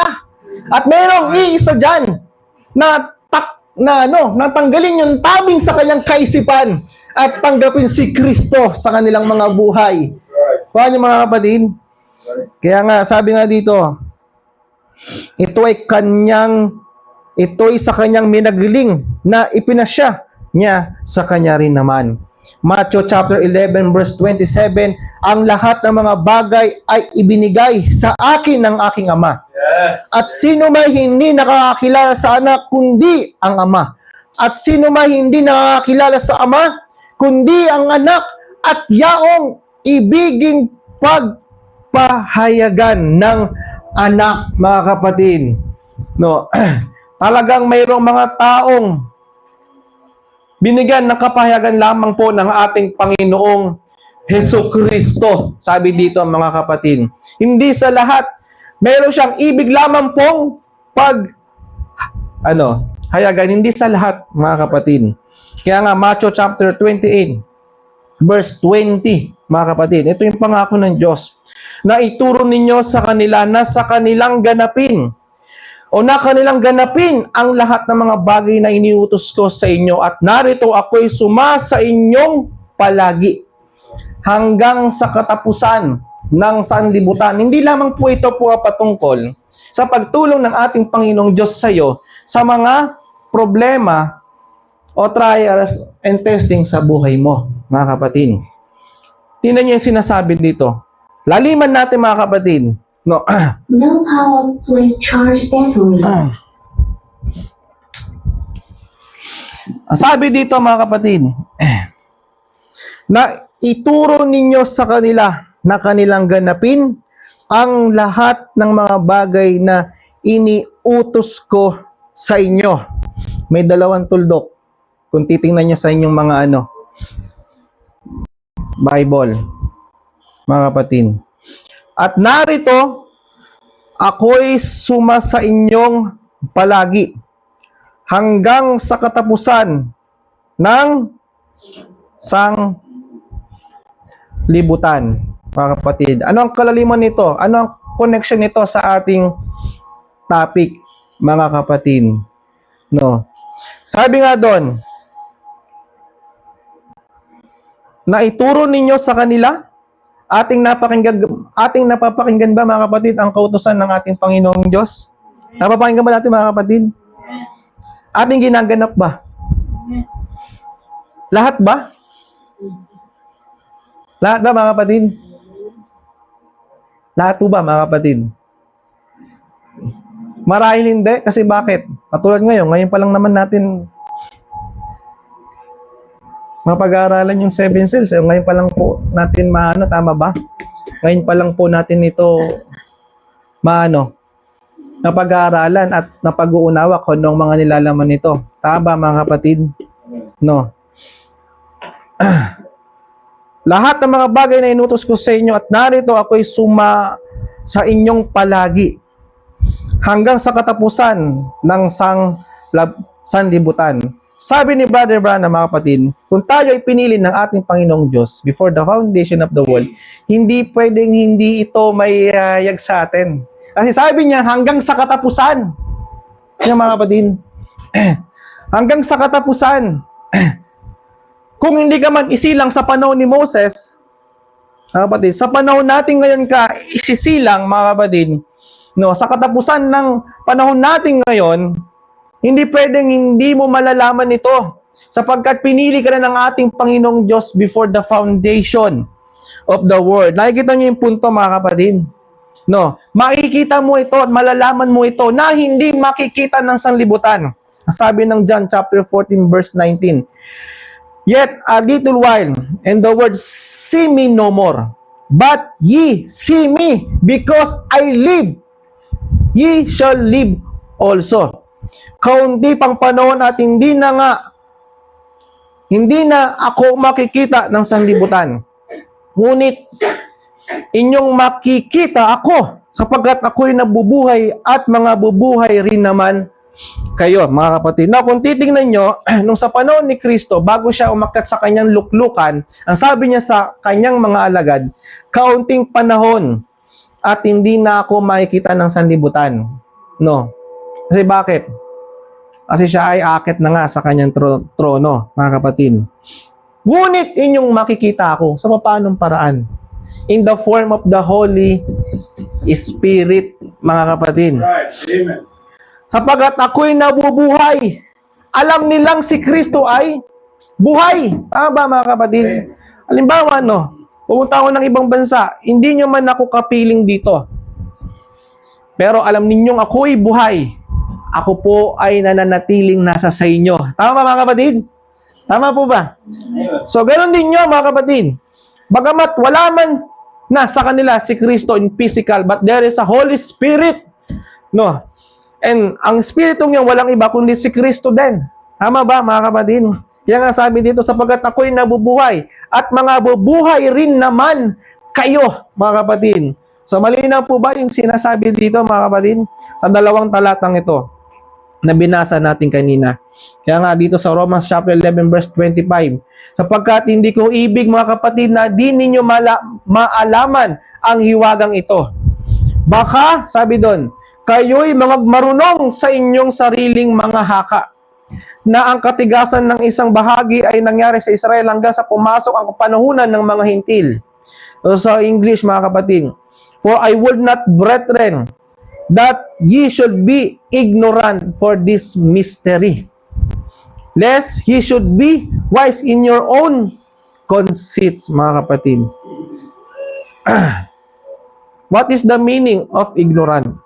At merong iisa dyan na natanggalin yung tabing sa kanyang kaisipan at tanggapin si Kristo sa kanilang mga buhay. Paano mga kapatid? Kaya nga, sabi nga dito, ito ay sa kanyang minagling na ipinasya niya sa kanya rin naman. Matthew chapter 11 verse 27, ang lahat ng mga bagay ay ibinigay sa akin ng aking Ama. Yes. At sino may hindi nakakakilala sa anak kundi ang Ama. At sino may hindi nakakakilala sa Ama kundi ang anak at yaong ibiging pagpahayagan ng anak, mga kapatid. No. Talagang mayroong mga taong binigyan ng kapahayagan lamang po ng ating Panginoong Hesus Kristo. Sabi dito mga kapatid. Hindi sa lahat. Mayroon siyang ibig lamang pong hayagan. Hindi sa lahat mga kapatid. Kaya nga Matthew chapter 28 verse 20 mga kapatid. Ito yung pangako ng Diyos na ituro ninyo sa kanila na sa kanilang ganapin na kanilang ganapin ang lahat ng mga bagay na iniutos ko sa inyo at narito ako'y sa inyong palagi hanggang sa katapusan ng sanlibutan. Hindi lamang po ito po patungkol sa pagtulong ng ating Panginoong Diyos sa iyo sa mga problema o trials and testing sa buhay mo, mga kapatid. Tingnan niyo yung sinasabi dito. Laliman natin mga kapatid. No. No power, please charge battery. Sabi dito mga kapatid, na ituro ninyo sa kanila na kanilang ganapin ang lahat ng mga bagay na iniutos ko sa inyo. May dalawang tuldok. Kung titingnan nyo sa inyong mga Bible, mga kapatid. At narito, ako'y sa inyong palagi hanggang sa katapusan ng sanglibutan. Mga kapatid, ano ang kalaliman nito? Ano ang connection nito sa ating topic, mga kapatid? No. Sabi nga doon, na ituro ninyo sa kanila. Ating napapakinggan ba mga kapatid ang kautusan ng ating Panginoong Diyos? Napapakinggan ba natin mga kapatid? Ating ginaganap ba? Lahat ba? Lahat ba mga kapatid? Lahat po ba mga kapatid? Marahil hindi. Kasi bakit? Katulad ngayon pa lang naman natin mapag-aaralan yung 7 seals. Ngayon pa lang po natin tama ba? Ngayon pa lang po natin ito napag-aaralan at napag-uunawa kung anong mga nilalaman nito. Tama mga kapatid? No. Lahat ng mga bagay na inutos ko sa inyo at narito ako'y sa inyong palagi hanggang sa katapusan ng sanlibutan. Sabi ni Brother Branham, mga kapatid, kung tayo ay pinili ng ating Panginoong Diyos before the foundation of the world, hindi pwedeng hindi ito may yag sa atin. Kasi sabi niya, hanggang sa katapusan. Yan mga kapatid. Hanggang sa katapusan. Kung hindi ka man isilang sa panahon ni Moses, mga kapatid, sa panahon natin ngayon ka isisilang, mga kapatid, sa katapusan ng panahon natin ngayon, hindi pwedeng hindi mo malalaman ito sapagkat pinili ka na ng ating Panginoong Diyos before the foundation of the world. Nakikita niyo yung punto mga kapatid? Makikita mo ito at malalaman mo ito na hindi makikita ng sanlibutan. Sabi ng John chapter 14 verse 19, yet a little while and the world see me no more, but ye see me because I live, ye shall live also. Kaunti pang panahon at hindi na ako makikita ng sanlibutan. Ngunit inyong makikita ako sapagkat ako'y nabubuhay at mga bubuhay rin naman kayo, mga kapatid. Now, kung titingnan nyo, nung sa panahon ni Kristo, bago siya umakyat sa kanyang luklukan, ang sabi niya sa kanyang mga alagad, kaunting panahon at hindi na ako makikita ng sanlibutan. Kasi bakit? Kasi siya ay akit na nga sa kanyang trono, mga kapatid. Ngunit inyong makikita ako sa paanong paraan. In the form of the Holy Spirit, mga kapatid. Right. Amen. Sapagat ako'y nabubuhay. Alam nilang si Kristo ay buhay. Tama ba, mga kapatid? Halimbawa, pumunta ako ng ibang bansa, hindi nyo man ako kapiling dito. Pero alam ninyong ako'y buhay. Ako po ay nananatiling nasa sa inyo. Tama ba, mga kapatid? Tama po ba? So, ganoon din nyo, mga kapatid. Bagamat wala man na sa kanila si Kristo in physical, but there is a Holy Spirit. No? And ang Spiritong yun, walang iba kundi si Kristo din. Tama ba, mga kapatid? Kaya nga sabi dito, sapagat ako'y nabubuhay, at mga bubuhay rin naman kayo, mga kapatid. So, malinaw po ba yung sinasabi dito, mga kapatid? Sa dalawang talatang ito na binasa natin kanina. Kaya nga dito sa Romans chapter 11 verse 25, sapagkat hindi ko ibig, mga kapatid, na di ninyo maalaman ang hiwagang ito. Baka, sabi doon, kayo'y mga marunong sa inyong sariling mga haka, na ang katigasan ng isang bahagi ay nangyari sa Israel hanggang sa pumasok ang panahunan ng mga hintil. So, sa English, mga kapatid, for I would not, brethren, that ye should be ignorant for this mystery, lest ye should be wise in your own conceits, mga kapatid. What is the meaning of ignorant?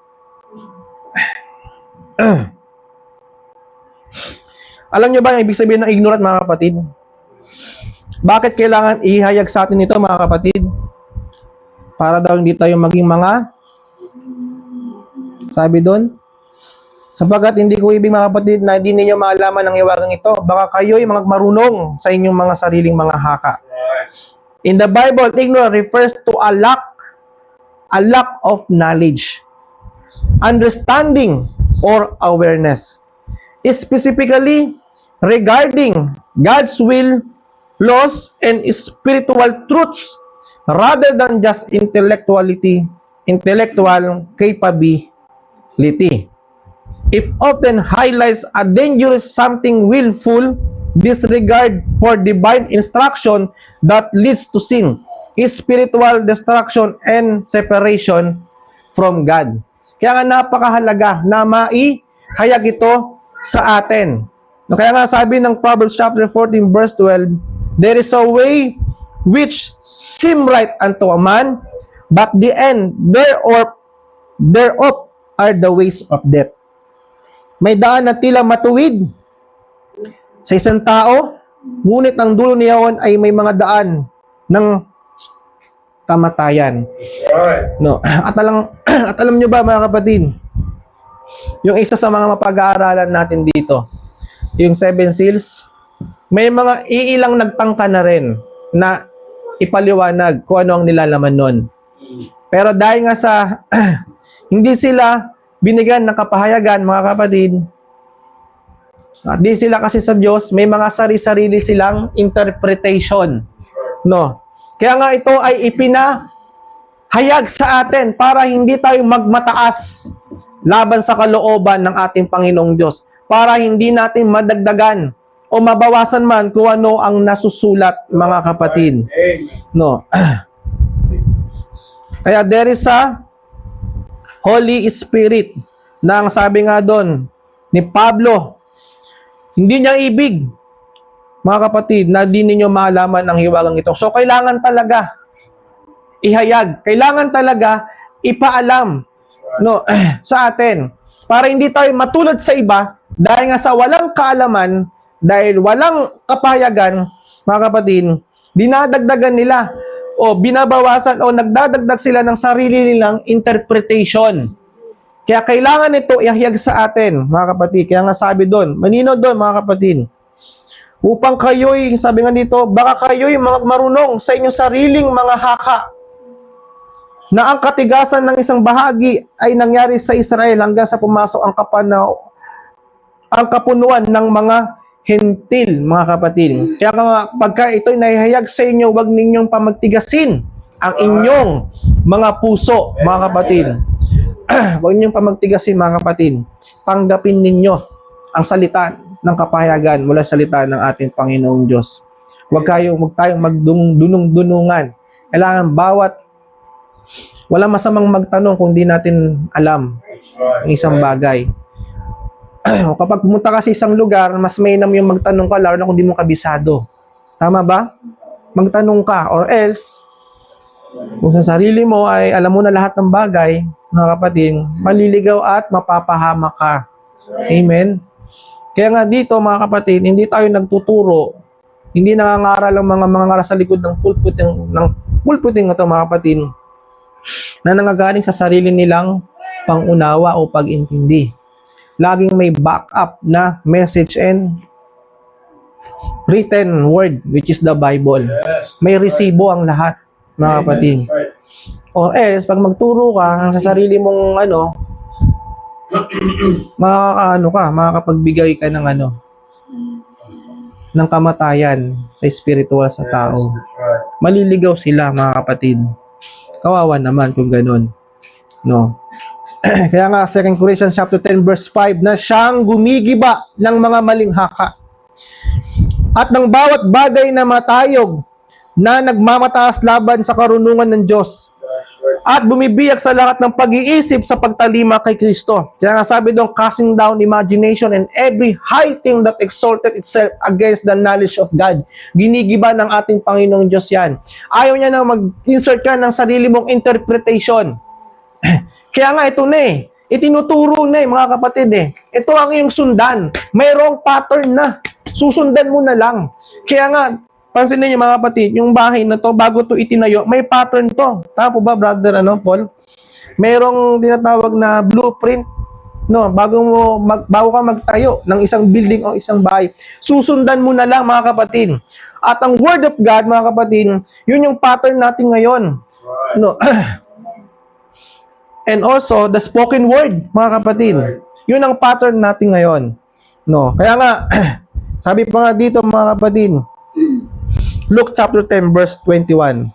Alam nyo ba ang ibig sabihin ng ignorant, mga kapatid? Bakit kailangan ihayag sa atin ito, mga kapatid? Para daw hindi tayo maging mga, sabi doon, sapagat hindi ko ibig, mga kapatid, na hindi ninyo maalaman ang hiwagang ito, baka kayo'y mga marunong sa inyong mga sariling mga haka. In the Bible, ignorant refers to a lack of knowledge, understanding, or awareness. Specifically, regarding God's will, laws, and spiritual truths, rather than just intellectual capability. It often highlights a dangerous something willful disregard for divine instruction that leads to sin, spiritual destruction, and separation from God. Kaya nga napakahalaga na maihayag ito sa atin. Kaya nga sabi ng Proverbs chapter 14 verse 12, there is a way which seem right unto a man, but the end thereof are the ways of death. May daan na tila matuwid sa isang tao, ngunit ang dulo niyaon ay may mga daan ng kamatayan. No. At alam nyo ba, mga kapatid, yung isa sa mga mapag-aaralan natin dito, yung 7 seals, may mga iilang nagtangka na rin na ipaliwanag kung ano ang nilalaman nun. Pero dahil nga sa hindi sila binigyan ng kapahayagan, mga kapatid, at di sila kasi sa Diyos, may mga sarili-sarili silang interpretation. No. Kaya nga ito ay ipinahayag sa atin para hindi tayo magmataas laban sa kalooban ng ating Panginoong Diyos. Para hindi natin madagdagan o mabawasan man kung ano ang nasusulat, mga kapatid. No. Kaya there is a Holy Spirit na ang sabi nga doon ni Pablo, hindi niya ibig, mga kapatid, na di ninyo maalaman ang hiwagang ito. So, kailangan talaga ihayag. Kailangan talaga ipaalam, no, sa atin. Para hindi tayo matulad sa iba, dahil nga sa walang kaalaman, dahil walang kapahayagan, mga kapatid, dinadagdagan nila o binabawasan o nagdadagdag sila ng sarili nilang interpretation. Kaya kailangan ito ihayag sa atin, mga kapatid. Kaya nga sabi doon, manino doon, mga kapatid, upang kayo'y, sabi nga dito, baka kayo'y mga marunong sa inyong sariling mga haka, na ang katigasan ng isang bahagi ay nangyari sa Israel hanggang sa pumasok ang kapunuan ng mga hentil, mga kapatid. Kaya nga, pagka ito'y naihayag sa inyo, huwag ninyong pamagtigasin ang inyong mga puso, mga kapatid. Huwag niyong pamagtigasin mga kapatid. Tanggapin ninyo ang salita ng kapahayagan mula sa salita ng ating Panginoong Diyos. Huwag tayong magdunong-dunungan. Kailangan walang masamang magtanong kung di natin alam ang isang bagay. Kapag pumunta ka sa isang lugar, mas mainam yung magtanong ka, lalo na kung di mo kabisado. Tama ba? Magtanong ka, or else, kung sa sarili mo ay alam mo na lahat ng bagay, mga kapatid, maliligaw at mapapahama ka. Amen? Kaya nga dito, mga kapatid, hindi tayo nagtuturo, hindi nangangaral ang mga ngaral sa likod ng pulpiting ito, mga kapatid, na nangagaling sa sarili nilang pangunawa o pag-intindi. Laging may backup na message and written word, which is the Bible. May resibo ang lahat, mga kapatid. Or else, pag magturo ka sa sarili mong makakapagbigay ka ng ng kamatayan sa spiritual sa tao. Maliligaw sila, mga kapatid. Kawawa naman kung ganun. No. Kaya nga, 2 Corinthians chapter 10 verse 5, na siyang gumigiba ng mga maling haka at ng bawat bagay na matayog na nagmamataas laban sa karunungan ng Diyos at bumibiyag sa lahat ng pag-iisip sa pagtalima kay Kristo. Kaya nga sabi doon, casting down imagination and every high thing that exalted itself against the knowledge of God. Ginigiba ng ating Panginoong Diyos yan. Ayaw niya na mag-insert ka ng sarili mong interpretation. Kaya nga ito na itinuturo na mga kapatid Ito ang iyong sundan. Mayroong pattern na. Susundan mo na lang. Kaya nga, pansinin niyo mga kapatid, yung bahay na to, bago to itinayo, may pattern to. Tama po ba, brother Paul? Mayroong tinatawag na blueprint. No, bago ka magtayo ng isang building o isang bahay, susundan mo na lang mga kapatid. At ang Word of God, mga kapatid, yun yung pattern natin ngayon. No. And also, the spoken word, mga kapatid. Yun ang pattern natin ngayon. No. Kaya nga, sabi pa nga dito, mga kapatid, Luke chapter 10, verse 21.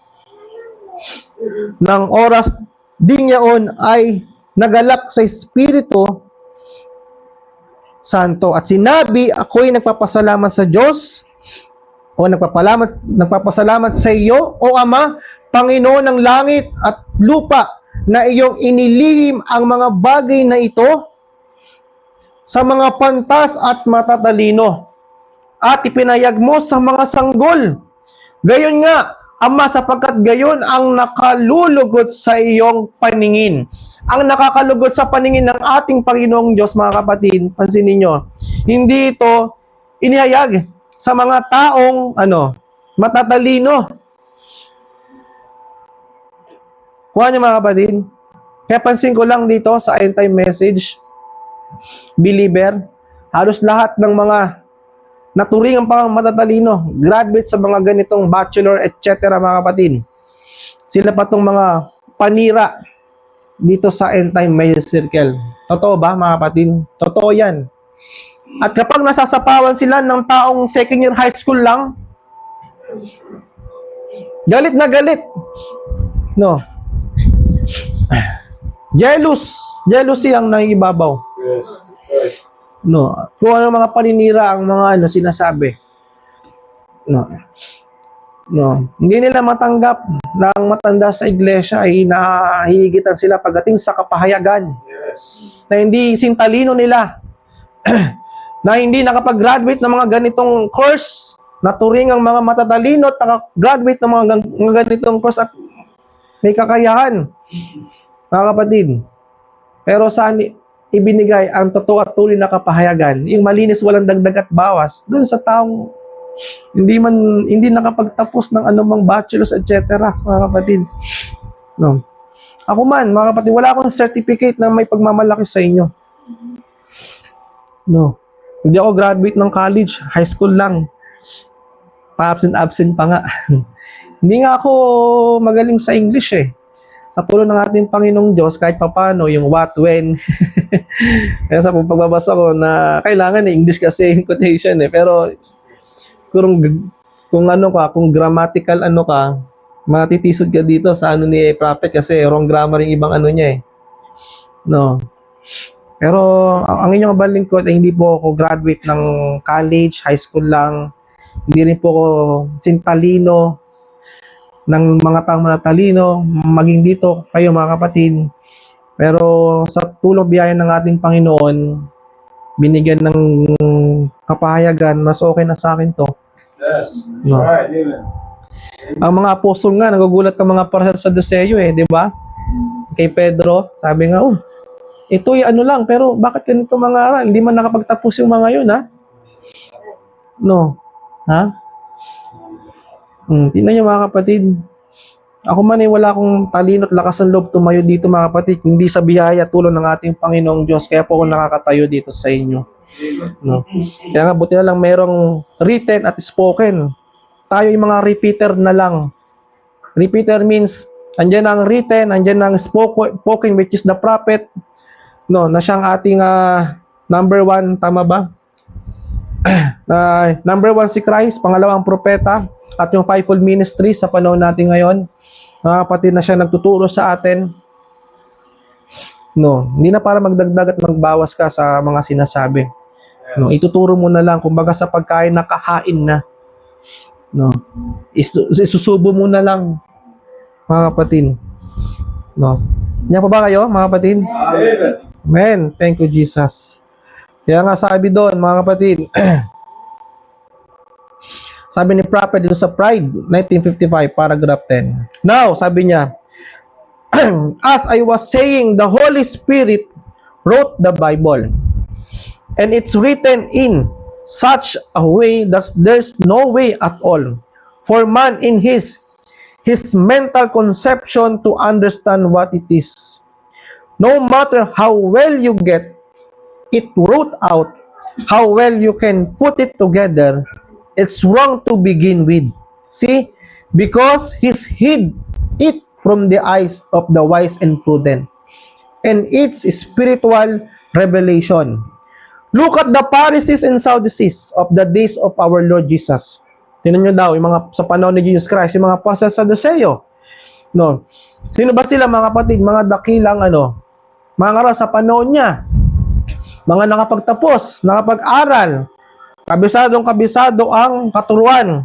Nang oras din yaon ay nagalak sa Espiritu Santo at sinabi, ako'y nagpapasalamat sa Diyos o nagpapasalamat sa iyo, O Ama, Panginoon ng langit at lupa, na iyong inilihim ang mga bagay na ito sa mga pantas at matatalino at ipinayag mo sa mga sanggol. Gayon nga, Ama, sapagkat gayon ang nakalulugod sa iyong paningin. Ang nakakalugod sa paningin ng ating Panginoong Diyos, mga kapatid, pansinin nyo, hindi ito inihayag sa mga taong matatalino. Kuha niyo mga kapatid. Kaya pansin ko lang dito sa end time message, believer, halos lahat ng mga naturing ang pang matatalino, graduate sa mga ganitong bachelor, etc. mga kapatid. Sila pa tong mga panira dito sa end time message circle. Totoo ba mga kapatid? Totoo yan. At kapag nasasapawan sila ng taong second year high school lang, galit na galit. No. Jealousy ang nangibabaw. No. Kung ano mga paninira ang mga sinasabi. No. Hindi nila matanggap na ang matanda sa iglesia ay nahihigitan sila pagdating sa kapahayagan. Na hindi sintalino nila. Na hindi nakapag-graduate ng mga ganitong course. Naturing ang mga matatalino at nakagraduate ng mga ganitong course at may kakayahan. Mga kapatid, pero saan ibinigay ang totoo at tunay na kapahayagan, yung malinis, walang dagdag at bawas, dun sa taong hindi nakapagtapos ng anumang bachelor's, etc. Mga kapatid. No. Ako man, mga kapatid, wala akong certificate na may pagmamalaki sa inyo. No. Hindi ako graduate ng college, high school lang. Pa-absent pa nga. Hindi nga ako magaling sa English Sa tulong ng ating Panginoong Diyos, kahit papano, yung what, when. Kaya sa pagbabasa ko na kailangan English kasi yung quotation Pero kung grammatical matitisod ka dito sa ni Prophet kasi wrong grammar yung ibang niya No. Pero ang inyong balingkod ay hindi po ako graduate ng college, high school lang. Hindi rin po ako sintalino ng mga taong manatalino, maging dito kayo mga kapatid. Pero sa tulong biyaya ng ating Panginoon, binigyan ng kapahayagan, mas okay na sa akin to. No. Ang mga apostol nga, nagugulat ng mga parehas sa Doseo di ba? Kay Pedro, sabi nga, ito ay ano lang, pero bakit ganito mga aral? Hindi man nakapagtapos yung mga yun, ha? No. Ha? Tingnan nyo mga kapatid. Ako man ay wala akong talino at lakas ng loob tumayo dito mga kapatid, hindi sa biyaya tulong ng ating Panginoong Diyos. Kaya po ako nakakatayo dito sa inyo. No. Kaya nga buti na lang merong written at spoken. Tayo yung mga repeater na lang. Repeater means andyan ang written, andyan ang spoken which is the prophet. No, na siyang ating number one, tama ba? Number one si Christ, pangalawang propeta, at yung fivefold ministry sa panahon natin ngayon. Mga kapatid na siya nagtuturo sa atin. No, hindi na para magdagdag at magbawas ka sa mga sinasabi. No, ituturo mo na lang, kumbaga sa pagkain nakahain na. No, isusubo mo na lang, mga kapatid. No. Niya pa ba kayo, mga kapatid? Amen. Thank you, Jesus. Kaya nga sabi doon, mga kapatid, sabi ni Prophet dito sa Pride, 1955, paragraph 10. Now, sabi niya, as I was saying, the Holy Spirit wrote the Bible. And it's written in such a way that there's no way at all for man in his mental conception to understand what it is. No matter how well you get it wrote out, how well you can put it together, it's wrong to begin with. See? Because he's hid it from the eyes of the wise and prudent. And it's spiritual revelation. Look at the Pharisees and Sadducees of the days of our Lord Jesus. Tingnan nyo daw, yung mga sa panahon ni Jesus Christ, yung mga apostles sa Sadduceo. No. Sino ba sila mga kapatid? Mga dakilang mga ngaral sa panahon niya. Mga nakapagtapos, nakapag-aral. Kabisado ang katuruan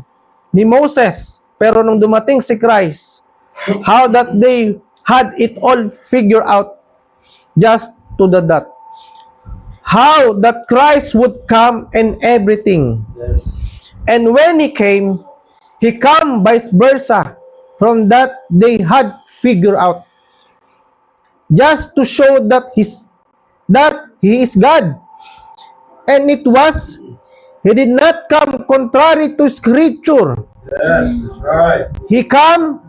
ni Moses. Pero nung dumating si Christ, how that they had it all figured out just to the dot. How that Christ would come and everything. And when He came vice versa from that they had figured out. Just to show that He is God. And it was, He did not come contrary to Scripture. Yes, that's right. He come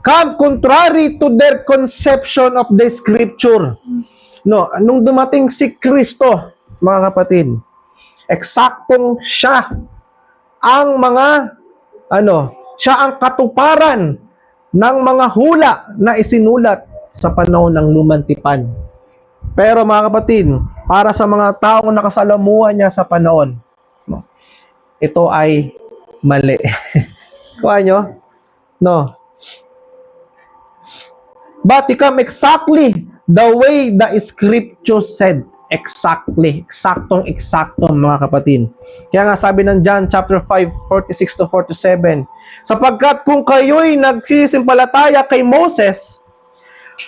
contrary to their conception of the Scripture. No, nung dumating si Kristo, mga kapatid, eksaktong siya ang siya ang katuparan ng mga hula na isinulat sa panahon ng lumang tipan. Pero mga kapatid, para sa mga taong nakasalamuhan niya sa panahon, ito ay mali. Kuha nyo? No. But it come exactly the way the Scripture said. Exactly. Eksaktong mga kapatid. Kaya nga sabi ng John chapter 5, 46 to 47, sapagkat kung kayo'y nagsisimpalataya kay Moses,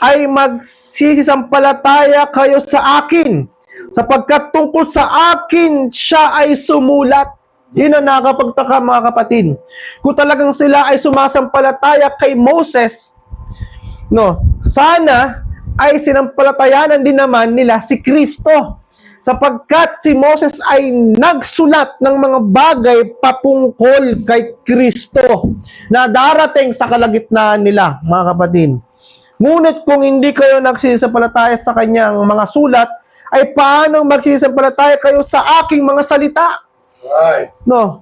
ay magsisisampalataya kayo sa akin, sapagkat tungkol sa akin siya ay sumulat. Yun ang nakakapagtaka mga kapatid. Kung talagang sila ay sumasampalataya kay Moses, no, sana ay sinampalatayanan din naman nila si Kristo, sapagkat si Moses ay nagsulat ng mga bagay patungkol kay Kristo na darating sa kalagitnaan nila, mga kapatid. Ngunit kung hindi kayo nagsisisampalataya sa kanyang mga sulat, ay paano magsisisampalataya kayo sa aking mga salita? Right. No.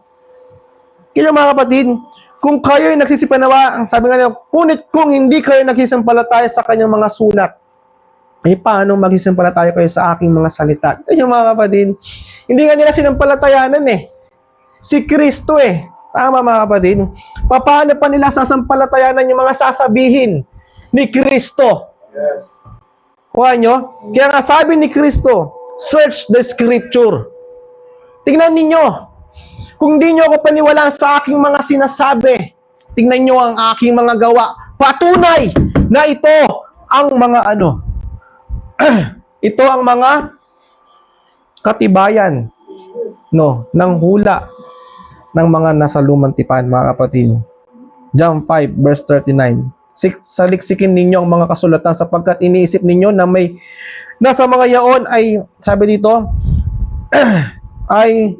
Kaya mga kapatid, kung kayo ay nagsisipanawa, sabi nga niya, ngunit kung hindi kayo nagsisisampalataya sa kanyang mga sulat, ay paano magsisisampalataya kayo sa aking mga salita? Kaya mga kapatid, hindi nga nila sinampalatayanan si Kristo Tama mga kapatid. Paano pa nila sasampalatayanan yung mga sasabihin ni Kristo? Yes. Kuha nyo? Kaya nga sabi ni Kristo, search the scripture. Tingnan ninyo. Kung di nyo ako paniwalaan sa aking mga sinasabi, tingnan nyo ang aking mga gawa. Patunay na ito ang mga ito ang mga katibayan ng hula ng mga nasa lumang tipan, mga kapatid. John 5 verse 39. Saliksikin ninyo ang mga kasulatan sapagkat iniisip ninyo na may nasa mga yaon ay, sabi dito, ay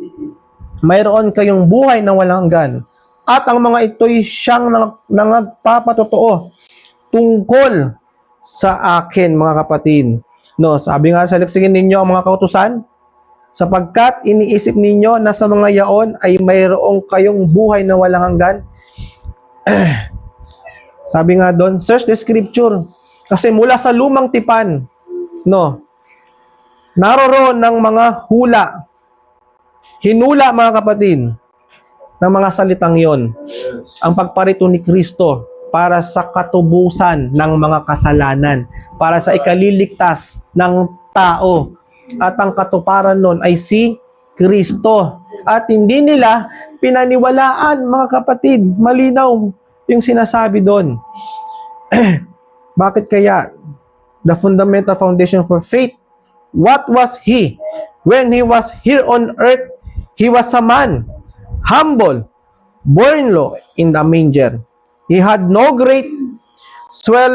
mayroon kayong buhay na walang hanggan. At ang mga ito'y siyang nagpapatotoo tungkol sa akin, mga kapatid. No, sabi nga, saliksikin ninyo ang mga kautusan sapagkat iniisip ninyo na sa mga yaon ay mayroong kayong buhay na walang hanggan. Sabi nga doon, search the scripture. Kasi mula sa lumang tipan, naroroon ng mga hula. Hinula, mga kapatid, ng mga salitang yon. Ang pagparito ni Kristo para sa katubusan ng mga kasalanan, para sa ikaliligtas ng tao. At ang katuparan nun ay si Kristo. At hindi nila pinaniwalaan, mga kapatid. Malinaw yung sinasabi doon. Bakit kaya? The fundamental foundation for faith. What was He? When He was here on earth, He was a man, humble, born low in the manger. He had no great swell